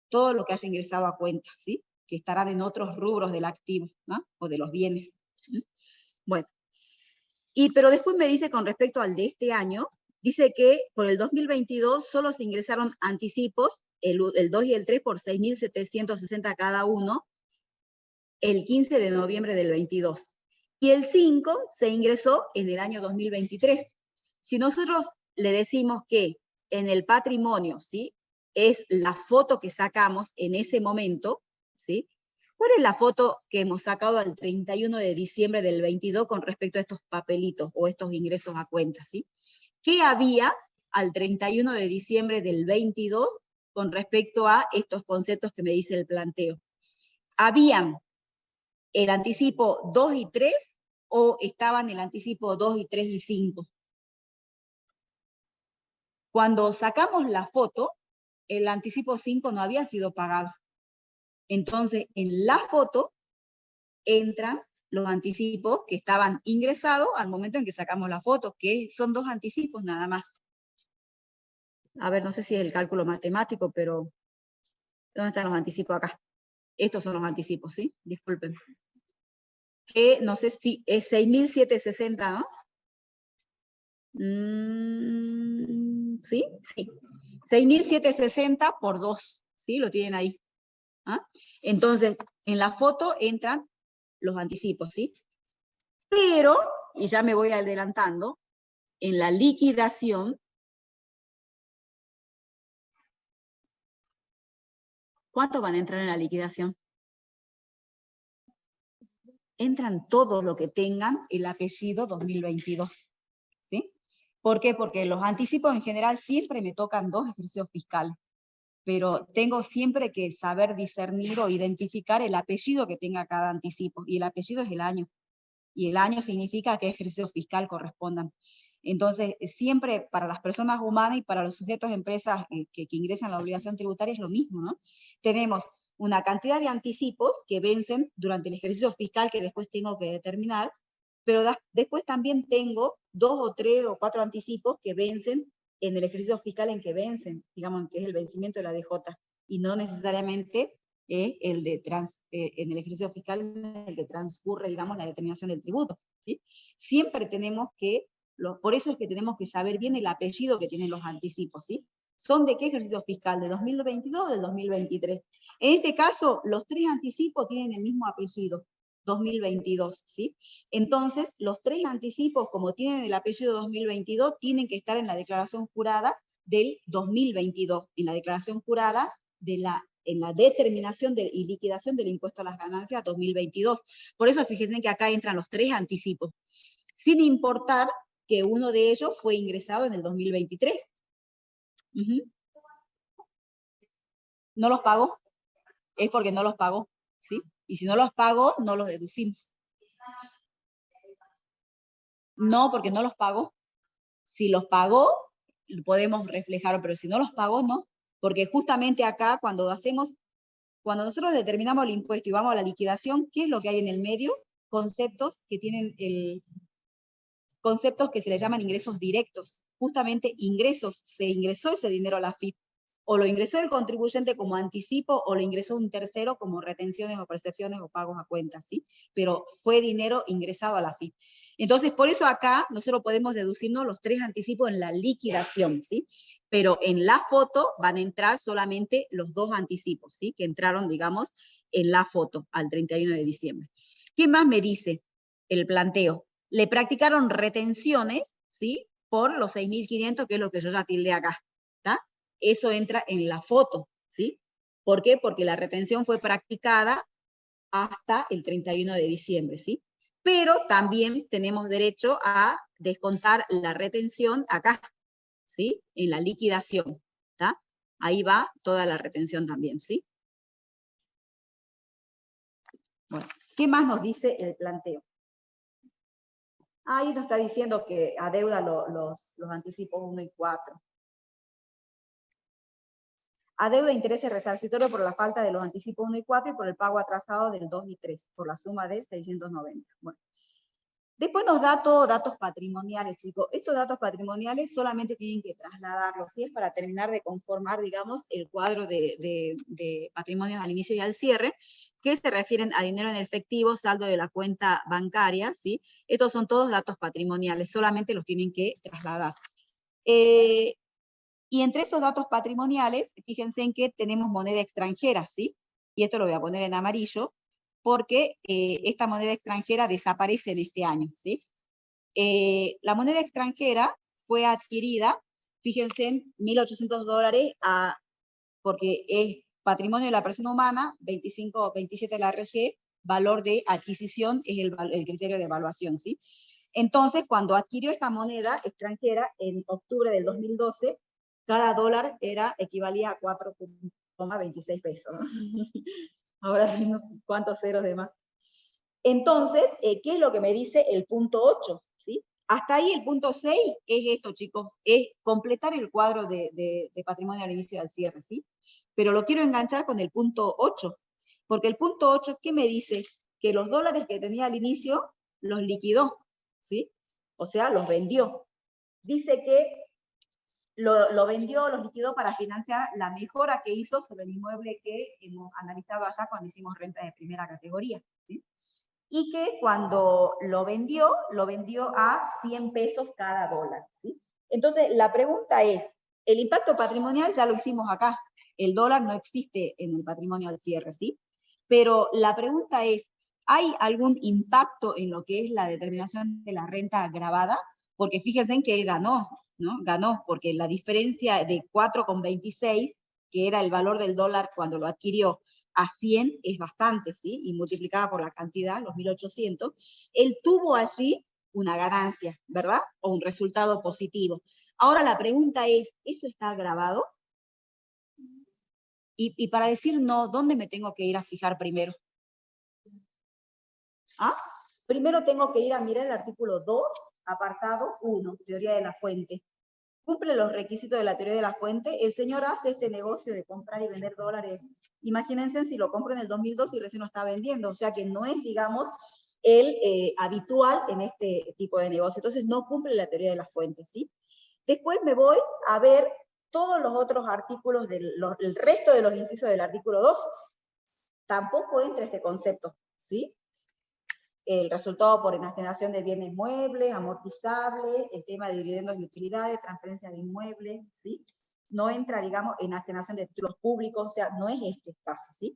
todo lo que haya ingresado a cuenta, ¿sí? Que estarán en otros rubros del activo, ¿no? O de los bienes. ¿Sí? Bueno. Pero después me dice con respecto al de este año, dice que por el 2022 solo se ingresaron anticipos el 2 y el 3 por 6.760 cada uno, el 15 de noviembre del 22. Y el 5 se ingresó en el año 2023. Si nosotros le decimos que en el patrimonio, ¿sí?, es la foto que sacamos en ese momento, ¿sí? ¿Cuál es la foto que hemos sacado al 31 de diciembre del 22 con respecto a estos papelitos o estos ingresos a cuenta, ¿sí? ¿Qué había al 31 de diciembre del 22 con respecto a estos conceptos que me dice el planteo? ¿Habían el anticipo 2 y 3 o estaban el anticipo 2 y 3 y 5? Cuando sacamos la foto, el anticipo 5 no había sido pagado. Entonces, en la foto entran los anticipos que estaban ingresados al momento en que sacamos la foto, que son 2 anticipos nada más. A ver, no sé si es el cálculo matemático, pero ¿dónde están los anticipos acá? Estos son los anticipos, ¿sí? Disculpen. Que no sé si es 6.760, ¿no? ¿Sí? Sí. 6.760 por 2, ¿sí? Lo tienen ahí. ¿Ah? Entonces, en la foto entran los anticipos, ¿sí? Pero, y ya me voy adelantando, en la liquidación, ¿cuántos van a entrar en la liquidación? Entran todos los que tengan el apellido 2022, ¿sí? ¿Por qué? Porque los anticipos en general siempre me tocan 2 ejercicios fiscales, pero tengo siempre que saber discernir o identificar el apellido que tenga cada anticipo, y el apellido es el año, y el año significa a qué ejercicio fiscal correspondan. Entonces, siempre para las personas humanas y para los sujetos de empresas que ingresan a la obligación tributaria es lo mismo, ¿no? Tenemos una cantidad de anticipos que vencen durante el ejercicio fiscal que después tengo que determinar, pero después también tengo 2 o 3 o 4 anticipos que vencen en el ejercicio fiscal en que vencen, digamos, que es el vencimiento de la DJ, y no necesariamente en el ejercicio fiscal en el que transcurre, digamos, la determinación del tributo, ¿sí? Siempre tenemos que, por eso es que tenemos que saber bien el apellido que tienen los anticipos, ¿sí? ¿Son de qué ejercicio fiscal? ¿De 2022 o del 2023? En este caso, los 3 anticipos tienen el mismo apellido, 2022, ¿sí? Entonces, los 3 anticipos, como tienen el apellido 2022, tienen que estar en la declaración jurada del 2022, en la declaración jurada en la determinación y liquidación del impuesto a las ganancias 2022. Por eso fíjense que acá entran los 3 anticipos, sin importar que uno de ellos fue ingresado en el 2023. ¿No los pagó? Es porque no los pagó, ¿sí? Y si no los pagó, no los deducimos. No, porque no los pagó. Si los pagó, podemos reflejarlo, pero si no los pagó, no. Porque justamente acá, cuando nosotros determinamos el impuesto y vamos a la liquidación, ¿qué es lo que hay en el medio? Conceptos que se le llaman ingresos directos. Justamente ingresos, se ingresó ese dinero a la FIP. O lo ingresó el contribuyente como anticipo, o lo ingresó un tercero como retenciones o percepciones o pagos a cuentas, ¿sí? Pero fue dinero ingresado a la FIP. Entonces, por eso acá nosotros podemos deducirnos los 3 anticipos en la liquidación, ¿sí? Pero en la foto van a entrar solamente los 2 anticipos, ¿sí? Que entraron, digamos, en la foto al 31 de diciembre. ¿Qué más me dice el planteo? Le practicaron retenciones, ¿sí? Por los 6.500, que es lo que yo ya tildé acá, ¿está? Eso entra en la foto, ¿sí? ¿Por qué? Porque la retención fue practicada hasta el 31 de diciembre, ¿sí? Pero también tenemos derecho a descontar la retención acá, ¿sí? En la liquidación, ¿está? Ahí va toda la retención también, ¿sí? Bueno, ¿qué más nos dice el planteo? Ahí nos está diciendo que adeuda los anticipos 1 y 4. Adeuda intereses resarcitorios por la falta de los anticipos 1 y 4 y por el pago atrasado del 2 y 3, por la suma de 690. Bueno. Después nos da todo datos patrimoniales, chicos. Estos datos patrimoniales solamente tienen que trasladarlos, ¿sí? Es para terminar de conformar, digamos, el cuadro de patrimonios al inicio y al cierre, que se refieren a dinero en efectivo, saldo de la cuenta bancaria, ¿sí? Estos son todos datos patrimoniales, solamente los tienen que trasladar. Y entre esos datos patrimoniales, fíjense en que tenemos moneda extranjera, ¿sí? Y esto lo voy a poner en amarillo, porque esta moneda extranjera desaparece en este año, ¿sí? La moneda extranjera fue adquirida, fíjense, en $1.800 porque es patrimonio de la persona humana, 25 o 27 de la RG, valor de adquisición es el criterio de evaluación, ¿sí? Entonces, cuando adquirió esta moneda extranjera en octubre del 2012, cada dólar equivalía a 4,26 pesos, ¿no? Ahora tengo cuántos ceros de más. Entonces, ¿qué es lo que me dice el punto 8? ¿Sí? Hasta ahí el punto 6 es esto, chicos, es completar el cuadro de patrimonio al inicio del cierre, ¿sí? Pero lo quiero enganchar con el punto 8, porque el punto 8, ¿qué me dice? Que los dólares que tenía al inicio los liquidó, ¿sí? O sea, los vendió. Dice que lo vendió, los liquidó para financiar la mejora que hizo sobre el inmueble que hemos analizado allá cuando hicimos renta de primera categoría, ¿sí? Y que cuando lo vendió a 100 pesos cada dólar, ¿sí? Entonces, la pregunta es, el impacto patrimonial ya lo hicimos acá, el dólar no existe en el patrimonio al cierre, ¿sí? Pero la pregunta es, ¿hay algún impacto en lo que es la determinación de la renta gravada? Porque fíjense en que él ganó, ¿no? Ganó, porque la diferencia de 4,26, que era el valor del dólar cuando lo adquirió, a 100 es bastante, ¿sí? Y multiplicada por la cantidad, los 1.800, él tuvo allí una ganancia, ¿verdad? O un resultado positivo. Ahora la pregunta es, ¿eso está grabado? Y para decir no, ¿dónde me tengo que ir a fijar primero? ¿Ah? Primero tengo que ir a mirar el artículo 2, apartado 1, teoría de la fuente. Cumple los requisitos de la teoría de la fuente. El señor hace este negocio de comprar y vender dólares. Imagínense si lo compro en el 2002 y recién lo está vendiendo. O sea que no es, digamos, el habitual en este tipo de negocio. Entonces no cumple la teoría de la fuente, ¿sí? Después me voy a ver todos los otros artículos, el resto de los incisos del artículo 2. Tampoco entra este concepto, ¿sí? El resultado por enajenación de bienes muebles, amortizables, el tema de dividendos y utilidades, transferencia de inmuebles, ¿sí? No entra, digamos, enajenación de títulos públicos, o sea, no es este caso, ¿sí?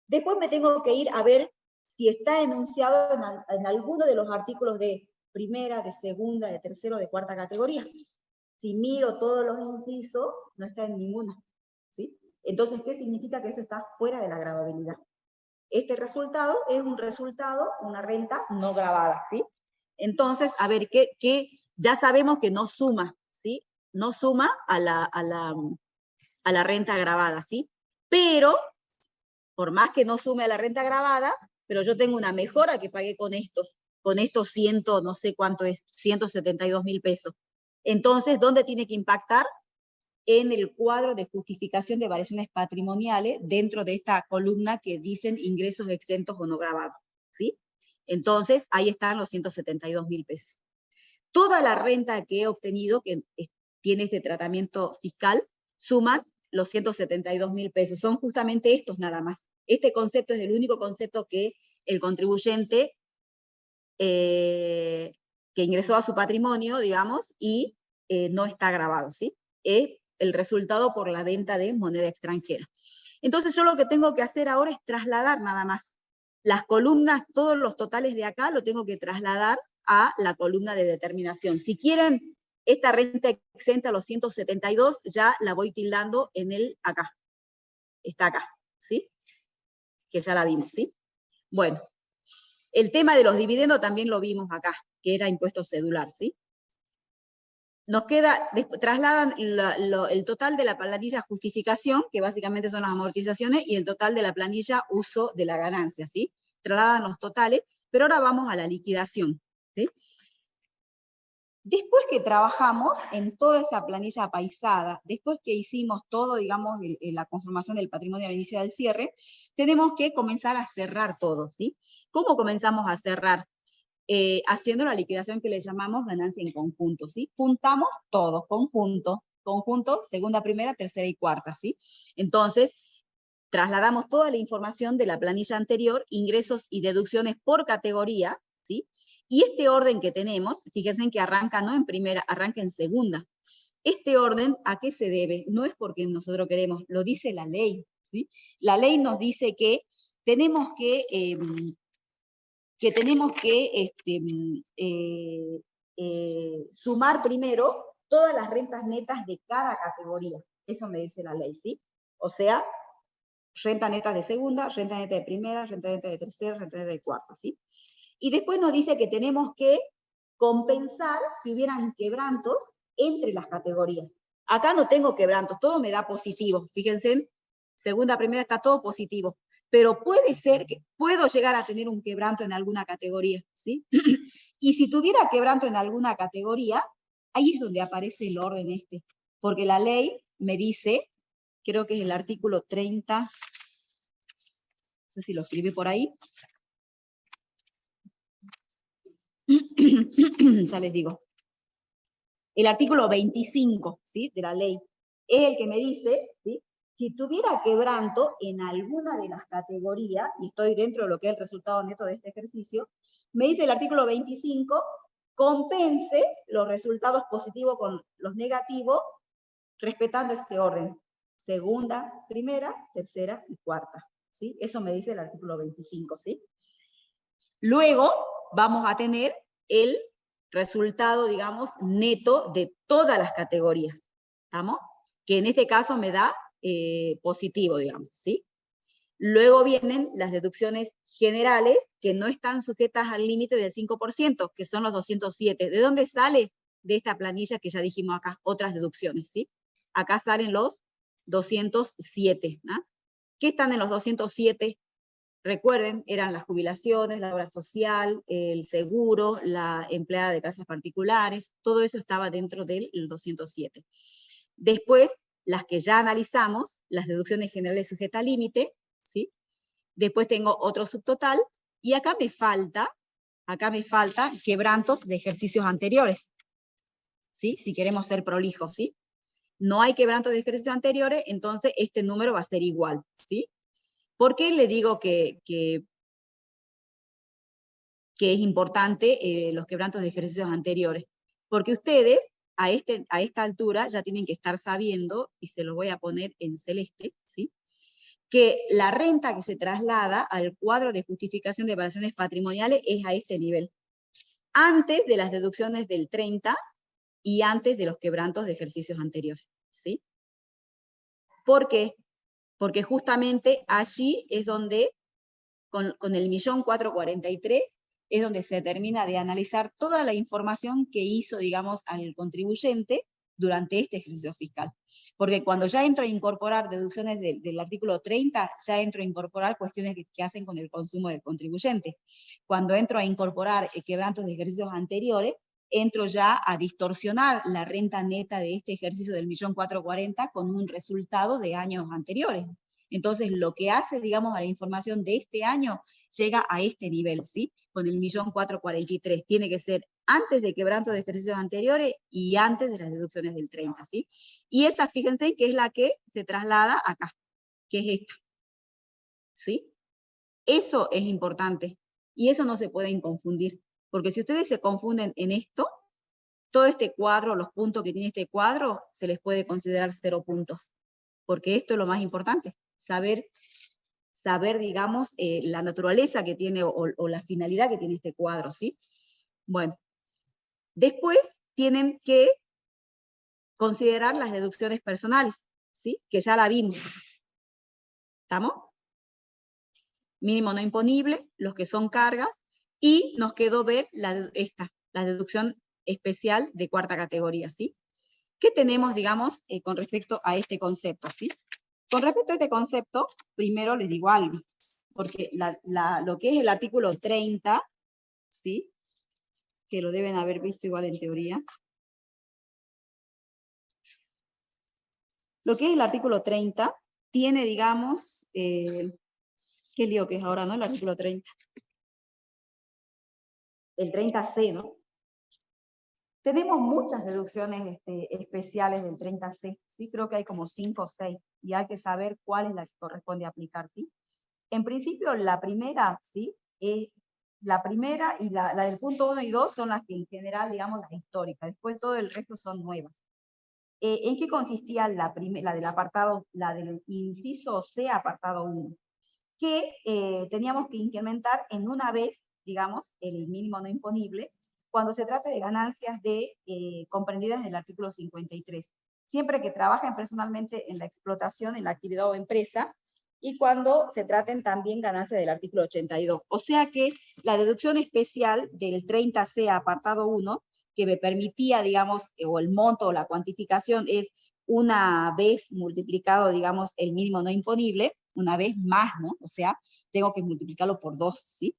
Después me tengo que ir a ver si está enunciado en alguno de los artículos de primera, de segunda, de tercera o de cuarta categoría. Si miro todos los incisos, no está en ninguna, ¿sí? Entonces, ¿qué significa? Que esto está fuera de la gravabilidad. Este resultado es un resultado, una renta no gravada, ¿sí? Entonces, a ver, ¿qué? Ya sabemos que no suma, ¿sí? No suma a la renta gravada, ¿sí? Pero, por más que no sume a la renta gravada, pero yo tengo una mejora que pagué con estos 100, no sé cuánto es, 172.000 pesos. Entonces, ¿dónde tiene que impactar? En el cuadro de justificación de variaciones patrimoniales dentro de esta columna que dicen ingresos exentos o no grabados, ¿sí? Entonces, ahí están los 172.000 pesos. Toda la renta que he obtenido, que tiene este tratamiento fiscal, suman los 172.000 pesos. Son justamente estos nada más. Este concepto es el único concepto que el contribuyente que ingresó a su patrimonio, digamos, y no está grabado, ¿sí? Es el resultado por la venta de moneda extranjera. Entonces yo lo que tengo que hacer ahora es trasladar nada más. Las columnas, todos los totales de acá, lo tengo que trasladar a la columna de determinación. Si quieren esta renta exenta a los 172, ya la voy tildando en el acá. Está acá, ¿sí? Que ya la vimos, ¿sí? Bueno, el tema de los dividendos también lo vimos acá, que era impuesto cedular, ¿sí? Nos queda, trasladan el total de la planilla justificación, que básicamente son las amortizaciones, y el total de la planilla uso de la ganancia, ¿sí? Trasladan los totales, pero ahora vamos a la liquidación, ¿sí? Después que trabajamos en toda esa planilla apaisada, después que hicimos todo, digamos, la conformación del patrimonio al inicio del cierre, tenemos que comenzar a cerrar todo, ¿sí? ¿Cómo comenzamos a cerrar? Haciendo la liquidación que le llamamos ganancia en conjunto, ¿sí? Juntamos todo, conjunto, segunda, primera, tercera y cuarta, ¿sí? Entonces, trasladamos toda la información de la planilla anterior, ingresos y deducciones por categoría, ¿sí? Y este orden que tenemos, fíjense que arranca no en primera, arranca en segunda. Este orden, ¿a qué se debe? No es porque nosotros queremos, lo dice la ley, ¿sí? La ley nos dice que tenemos que sumar primero todas las rentas netas de cada categoría. Eso me dice la ley, ¿sí? O sea, renta neta de segunda, renta neta de primera, renta neta de tercera, renta neta de cuarta, ¿sí? Y después nos dice que tenemos que compensar si hubieran quebrantos entre las categorías. Acá no tengo quebrantos, todo me da positivo. Fíjense, segunda, primera está todo positivo. Pero puede ser que puedo llegar a tener un quebranto en alguna categoría, ¿sí? Y si tuviera quebranto en alguna categoría, ahí es donde aparece el orden este. Porque la ley me dice, creo que es el artículo 30, no sé si lo escribí por ahí. Ya les digo. El artículo 25, ¿sí?, de la ley, es el que me dice, ¿sí?, si tuviera quebranto en alguna de las categorías, y estoy dentro de lo que es el resultado neto de este ejercicio, me dice el artículo 25, compense los resultados positivos con los negativos, respetando este orden. Segunda, primera, tercera y cuarta, ¿sí? Eso me dice el artículo 25, ¿sí? Luego vamos a tener el resultado, digamos, neto de todas las categorías, ¿estamos? Que en este caso me da positivo, digamos, ¿sí? Luego vienen las deducciones generales que no están sujetas al límite del 5%, que son los 207. ¿De dónde sale? De esta planilla que ya dijimos acá, otras deducciones, ¿sí? Acá salen los 207, ¿no? ¿Qué están en los 207? Recuerden, eran las jubilaciones, la obra social, el seguro, la empleada de casas particulares, todo eso estaba dentro del 207. Después, las que ya analizamos, las deducciones generales sujetas al límite, ¿sí? Después tengo otro subtotal, y acá me falta quebrantos de ejercicios anteriores, ¿sí? Si queremos ser prolijos, ¿sí? No hay quebrantos de ejercicios anteriores, entonces este número va a ser igual, ¿sí? ¿Por qué le digo que es importante los quebrantos de ejercicios anteriores? Porque ustedes a esta altura ya tienen que estar sabiendo, y se lo voy a poner en celeste, ¿sí?, que la renta que se traslada al cuadro de justificación de variaciones patrimoniales es a este nivel, antes de las deducciones del 30 y antes de los quebrantos de ejercicios anteriores, ¿sí? ¿Por qué? Porque justamente allí es donde, con el 1.443.000, es donde se termina de analizar toda la información que hizo, digamos, al contribuyente durante este ejercicio fiscal. Porque cuando ya entro a incorporar deducciones del artículo 30, ya entro a incorporar cuestiones que hacen con el consumo del contribuyente. Cuando entro a incorporar quebrantos de ejercicios anteriores, entro ya a distorsionar la renta neta de este ejercicio del 1.440.000 con un resultado de años anteriores. Entonces, lo que hace, digamos, a la información de este año llega a este nivel, ¿sí? Con el 1.443.000. Tiene que ser antes de quebranto de ejercicios anteriores y antes de las deducciones del 30, ¿sí? Y esa, fíjense, que es la que se traslada acá, que es esta, ¿sí? Eso es importante, y eso no se pueden confundir, porque si ustedes se confunden en esto, todo este cuadro, los puntos que tiene este cuadro, se les puede considerar 0 puntos, porque esto es lo más importante, saber, digamos, la naturaleza que tiene o la finalidad que tiene este cuadro, ¿sí? Bueno, después tienen que considerar las deducciones personales, ¿sí? Que ya la vimos. ¿Estamos? Mínimo no imponible, los que son cargas, y nos quedó ver la deducción especial de cuarta categoría, ¿sí? ¿Qué tenemos, digamos, con respecto a este concepto, ¿sí? Con respecto a este concepto, primero les digo algo, porque lo que es el artículo 30, ¿sí?, que lo deben haber visto igual en teoría. Lo que es el artículo 30 tiene, digamos, qué lío que es ahora, ¿no?, el artículo 30. El 30C, ¿no? Tenemos muchas deducciones especiales del 30C, ¿sí? Creo que hay como 5 o 6, y hay que saber cuál es la que corresponde aplicar, ¿sí? En principio, la primera, ¿sí?, la primera y la del punto 1 y 2 son las que en general, digamos, las históricas. Después todo el resto son nuevas. ¿En qué consistía la del apartado, la del inciso C, apartado 1? Que teníamos que incrementar en una vez, digamos, el mínimo no imponible, cuando se trate de ganancias comprendidas en el artículo 53. Siempre que trabajen personalmente en la explotación, en la actividad o empresa, y cuando se traten también ganancias del artículo 82. O sea que la deducción especial del 30C, apartado 1, que me permitía, digamos, o el monto o la cuantificación es una vez multiplicado, digamos, el mínimo no imponible, una vez más, ¿no? O sea, tengo que multiplicarlo por 2, ¿sí?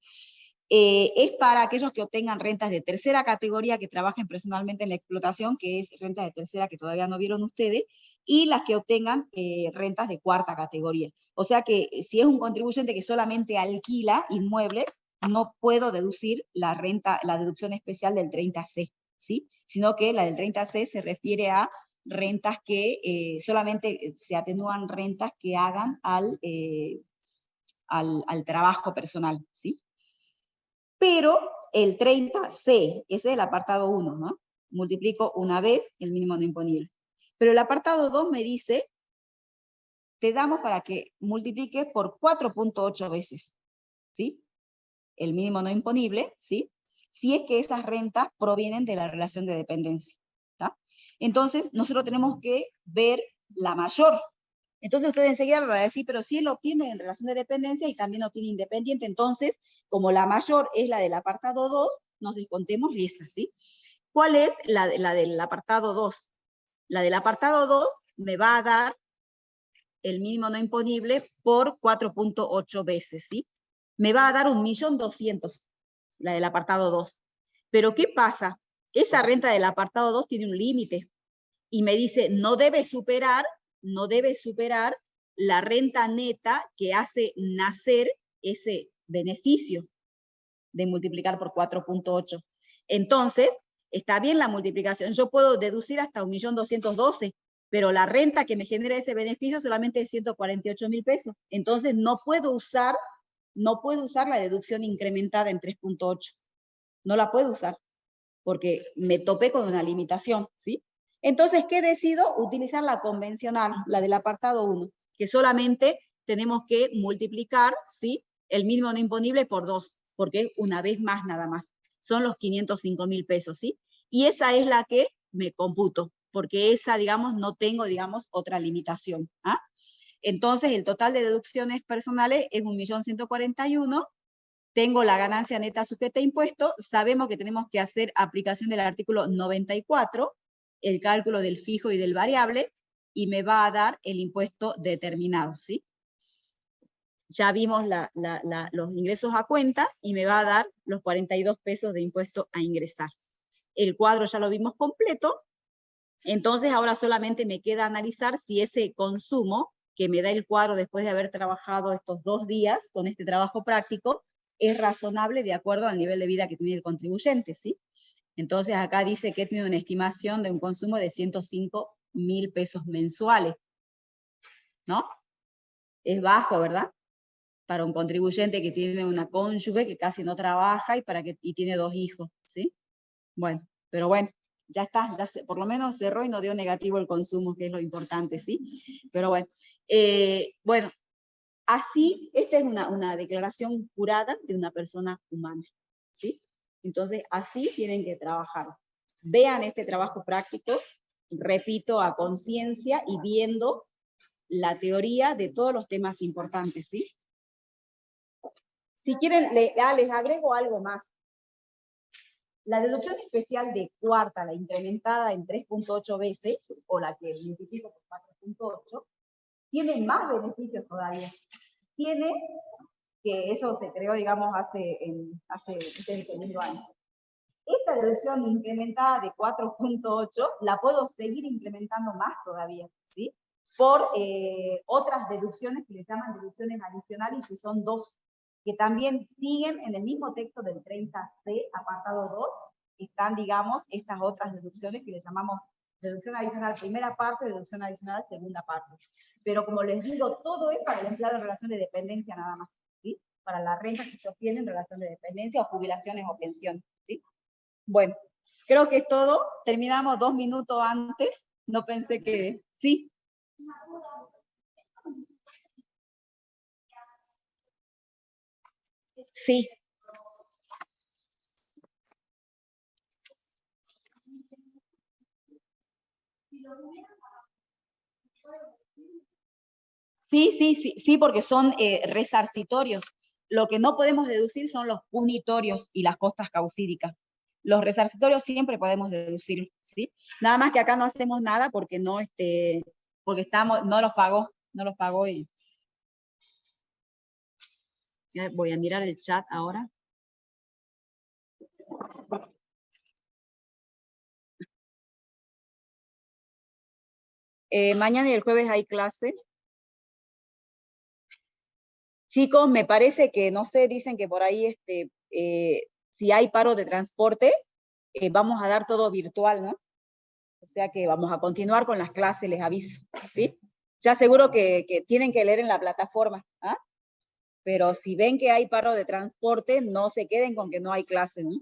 Es para aquellos que obtengan rentas de tercera categoría, que trabajen personalmente en la explotación, que es renta de tercera que todavía no vieron ustedes, y las que obtengan rentas de cuarta categoría. O sea que si es un contribuyente que solamente alquila inmuebles, no puedo deducir la deducción especial del 30C, ¿sí? Sino que la del 30C se refiere a rentas que solamente se atenúan rentas que hagan al trabajo personal, ¿sí? Pero el 30C, ese es el apartado 1, ¿no? Multiplico una vez el mínimo no imponible. Pero el apartado 2 me dice, te damos para que multipliques por 4.8 veces, ¿sí? El mínimo no imponible, ¿sí? Si es que esas rentas provienen de la relación de dependencia, ¿tá? Entonces, nosotros tenemos que ver la mayor. Entonces usted enseguida me va a decir, pero si él lo obtiene en relación de dependencia y también lo obtiene independiente, entonces, como la mayor es la del apartado 2, nos descontemos esa, ¿sí? ¿Cuál es la del apartado 2? La del apartado 2 me va a dar el mínimo no imponible por 4.8 veces, ¿sí? Me va a dar 1.200.000, la del apartado 2. Pero ¿qué pasa? Esa renta del apartado 2 tiene un límite y me dice, no debe superar la renta neta que hace nacer ese beneficio de multiplicar por 4.8. Entonces, está bien la multiplicación. Yo puedo deducir hasta 1.212.000, pero la renta que me genera ese beneficio solamente es 148.000 pesos. Entonces, no puedo usar la deducción incrementada en 3.8. No la puedo usar, porque me topé con una limitación, ¿sí? Entonces, ¿qué decido? Utilizar la convencional, la del apartado 1, que solamente tenemos que multiplicar, ¿sí?, el mínimo no imponible por 2, porque una vez más nada más. Son los 505.000 pesos, ¿sí? Y esa es la que me computo, porque esa, digamos, no tengo, digamos, otra limitación. ¿Ah? Entonces, el total de deducciones personales es 1.141.000. Tengo la ganancia neta sujeta a impuesto, sabemos que tenemos que hacer aplicación del artículo 94, el cálculo del fijo y del variable, y me va a dar el impuesto determinado, ¿sí? Ya vimos los ingresos a cuenta y me va a dar los 42 pesos de impuesto a ingresar. El cuadro ya lo vimos completo, entonces ahora solamente me queda analizar si ese consumo que me da el cuadro después de haber trabajado estos 2 días con este trabajo práctico es razonable de acuerdo al nivel de vida que tiene el contribuyente, ¿sí? Entonces acá dice que tiene una estimación de un consumo de 105.000 pesos mensuales, ¿no? Es bajo, ¿verdad? Para un contribuyente que tiene una cónyuge que casi no trabaja y tiene 2 hijos, ¿sí? Bueno, pero bueno, ya está, por lo menos cerró y no dio negativo el consumo, que es lo importante, ¿sí? Pero bueno, bueno, así, esta es una declaración jurada de una persona humana, ¿sí? Entonces, así tienen que trabajar. Vean este trabajo práctico, repito, a conciencia y viendo la teoría de todos los temas importantes, ¿sí? Si quieren, les agrego algo más. La deducción especial de cuarta, la incrementada en 3.8 veces, o la que multiplico por 4.8, tiene más beneficios todavía. Tiene, que eso se creó, digamos, hace 20 años. Esta deducción incrementada de 4.8 la puedo seguir incrementando más todavía, ¿sí? Por otras deducciones que le llaman deducciones adicionales, que son 2, que también siguen en el mismo texto del 30C, apartado 2, están, digamos, estas otras deducciones que le llamamos deducción adicional primera parte, deducción adicional segunda parte. Pero como les digo, todo es para el empleado en relación de dependencia nada más, ¿sí? Para las rentas que se obtienen en relación de dependencia o jubilaciones o pensiones, ¿sí? Bueno, creo que es todo. Terminamos 2 minutos antes. No pensé que... Sí. Sí. Sí, porque son resarcitorios. Lo que no podemos deducir son los punitorios y las costas causídicas. Los resarcitorios siempre podemos deducir, ¿sí? Nada más que acá no hacemos nada porque no, porque estamos, no los pagó y... Ya voy a mirar el chat ahora. Mañana y el jueves hay clase. Chicos, me parece que, no sé, dicen que por ahí, si hay paro de transporte, vamos a dar todo virtual, ¿no? O sea que vamos a continuar con las clases, les aviso, ¿sí? Ya seguro que tienen que leer en la plataforma, ¿ah? Pero si ven que hay paro de transporte, no se queden con que no hay clase, ¿no?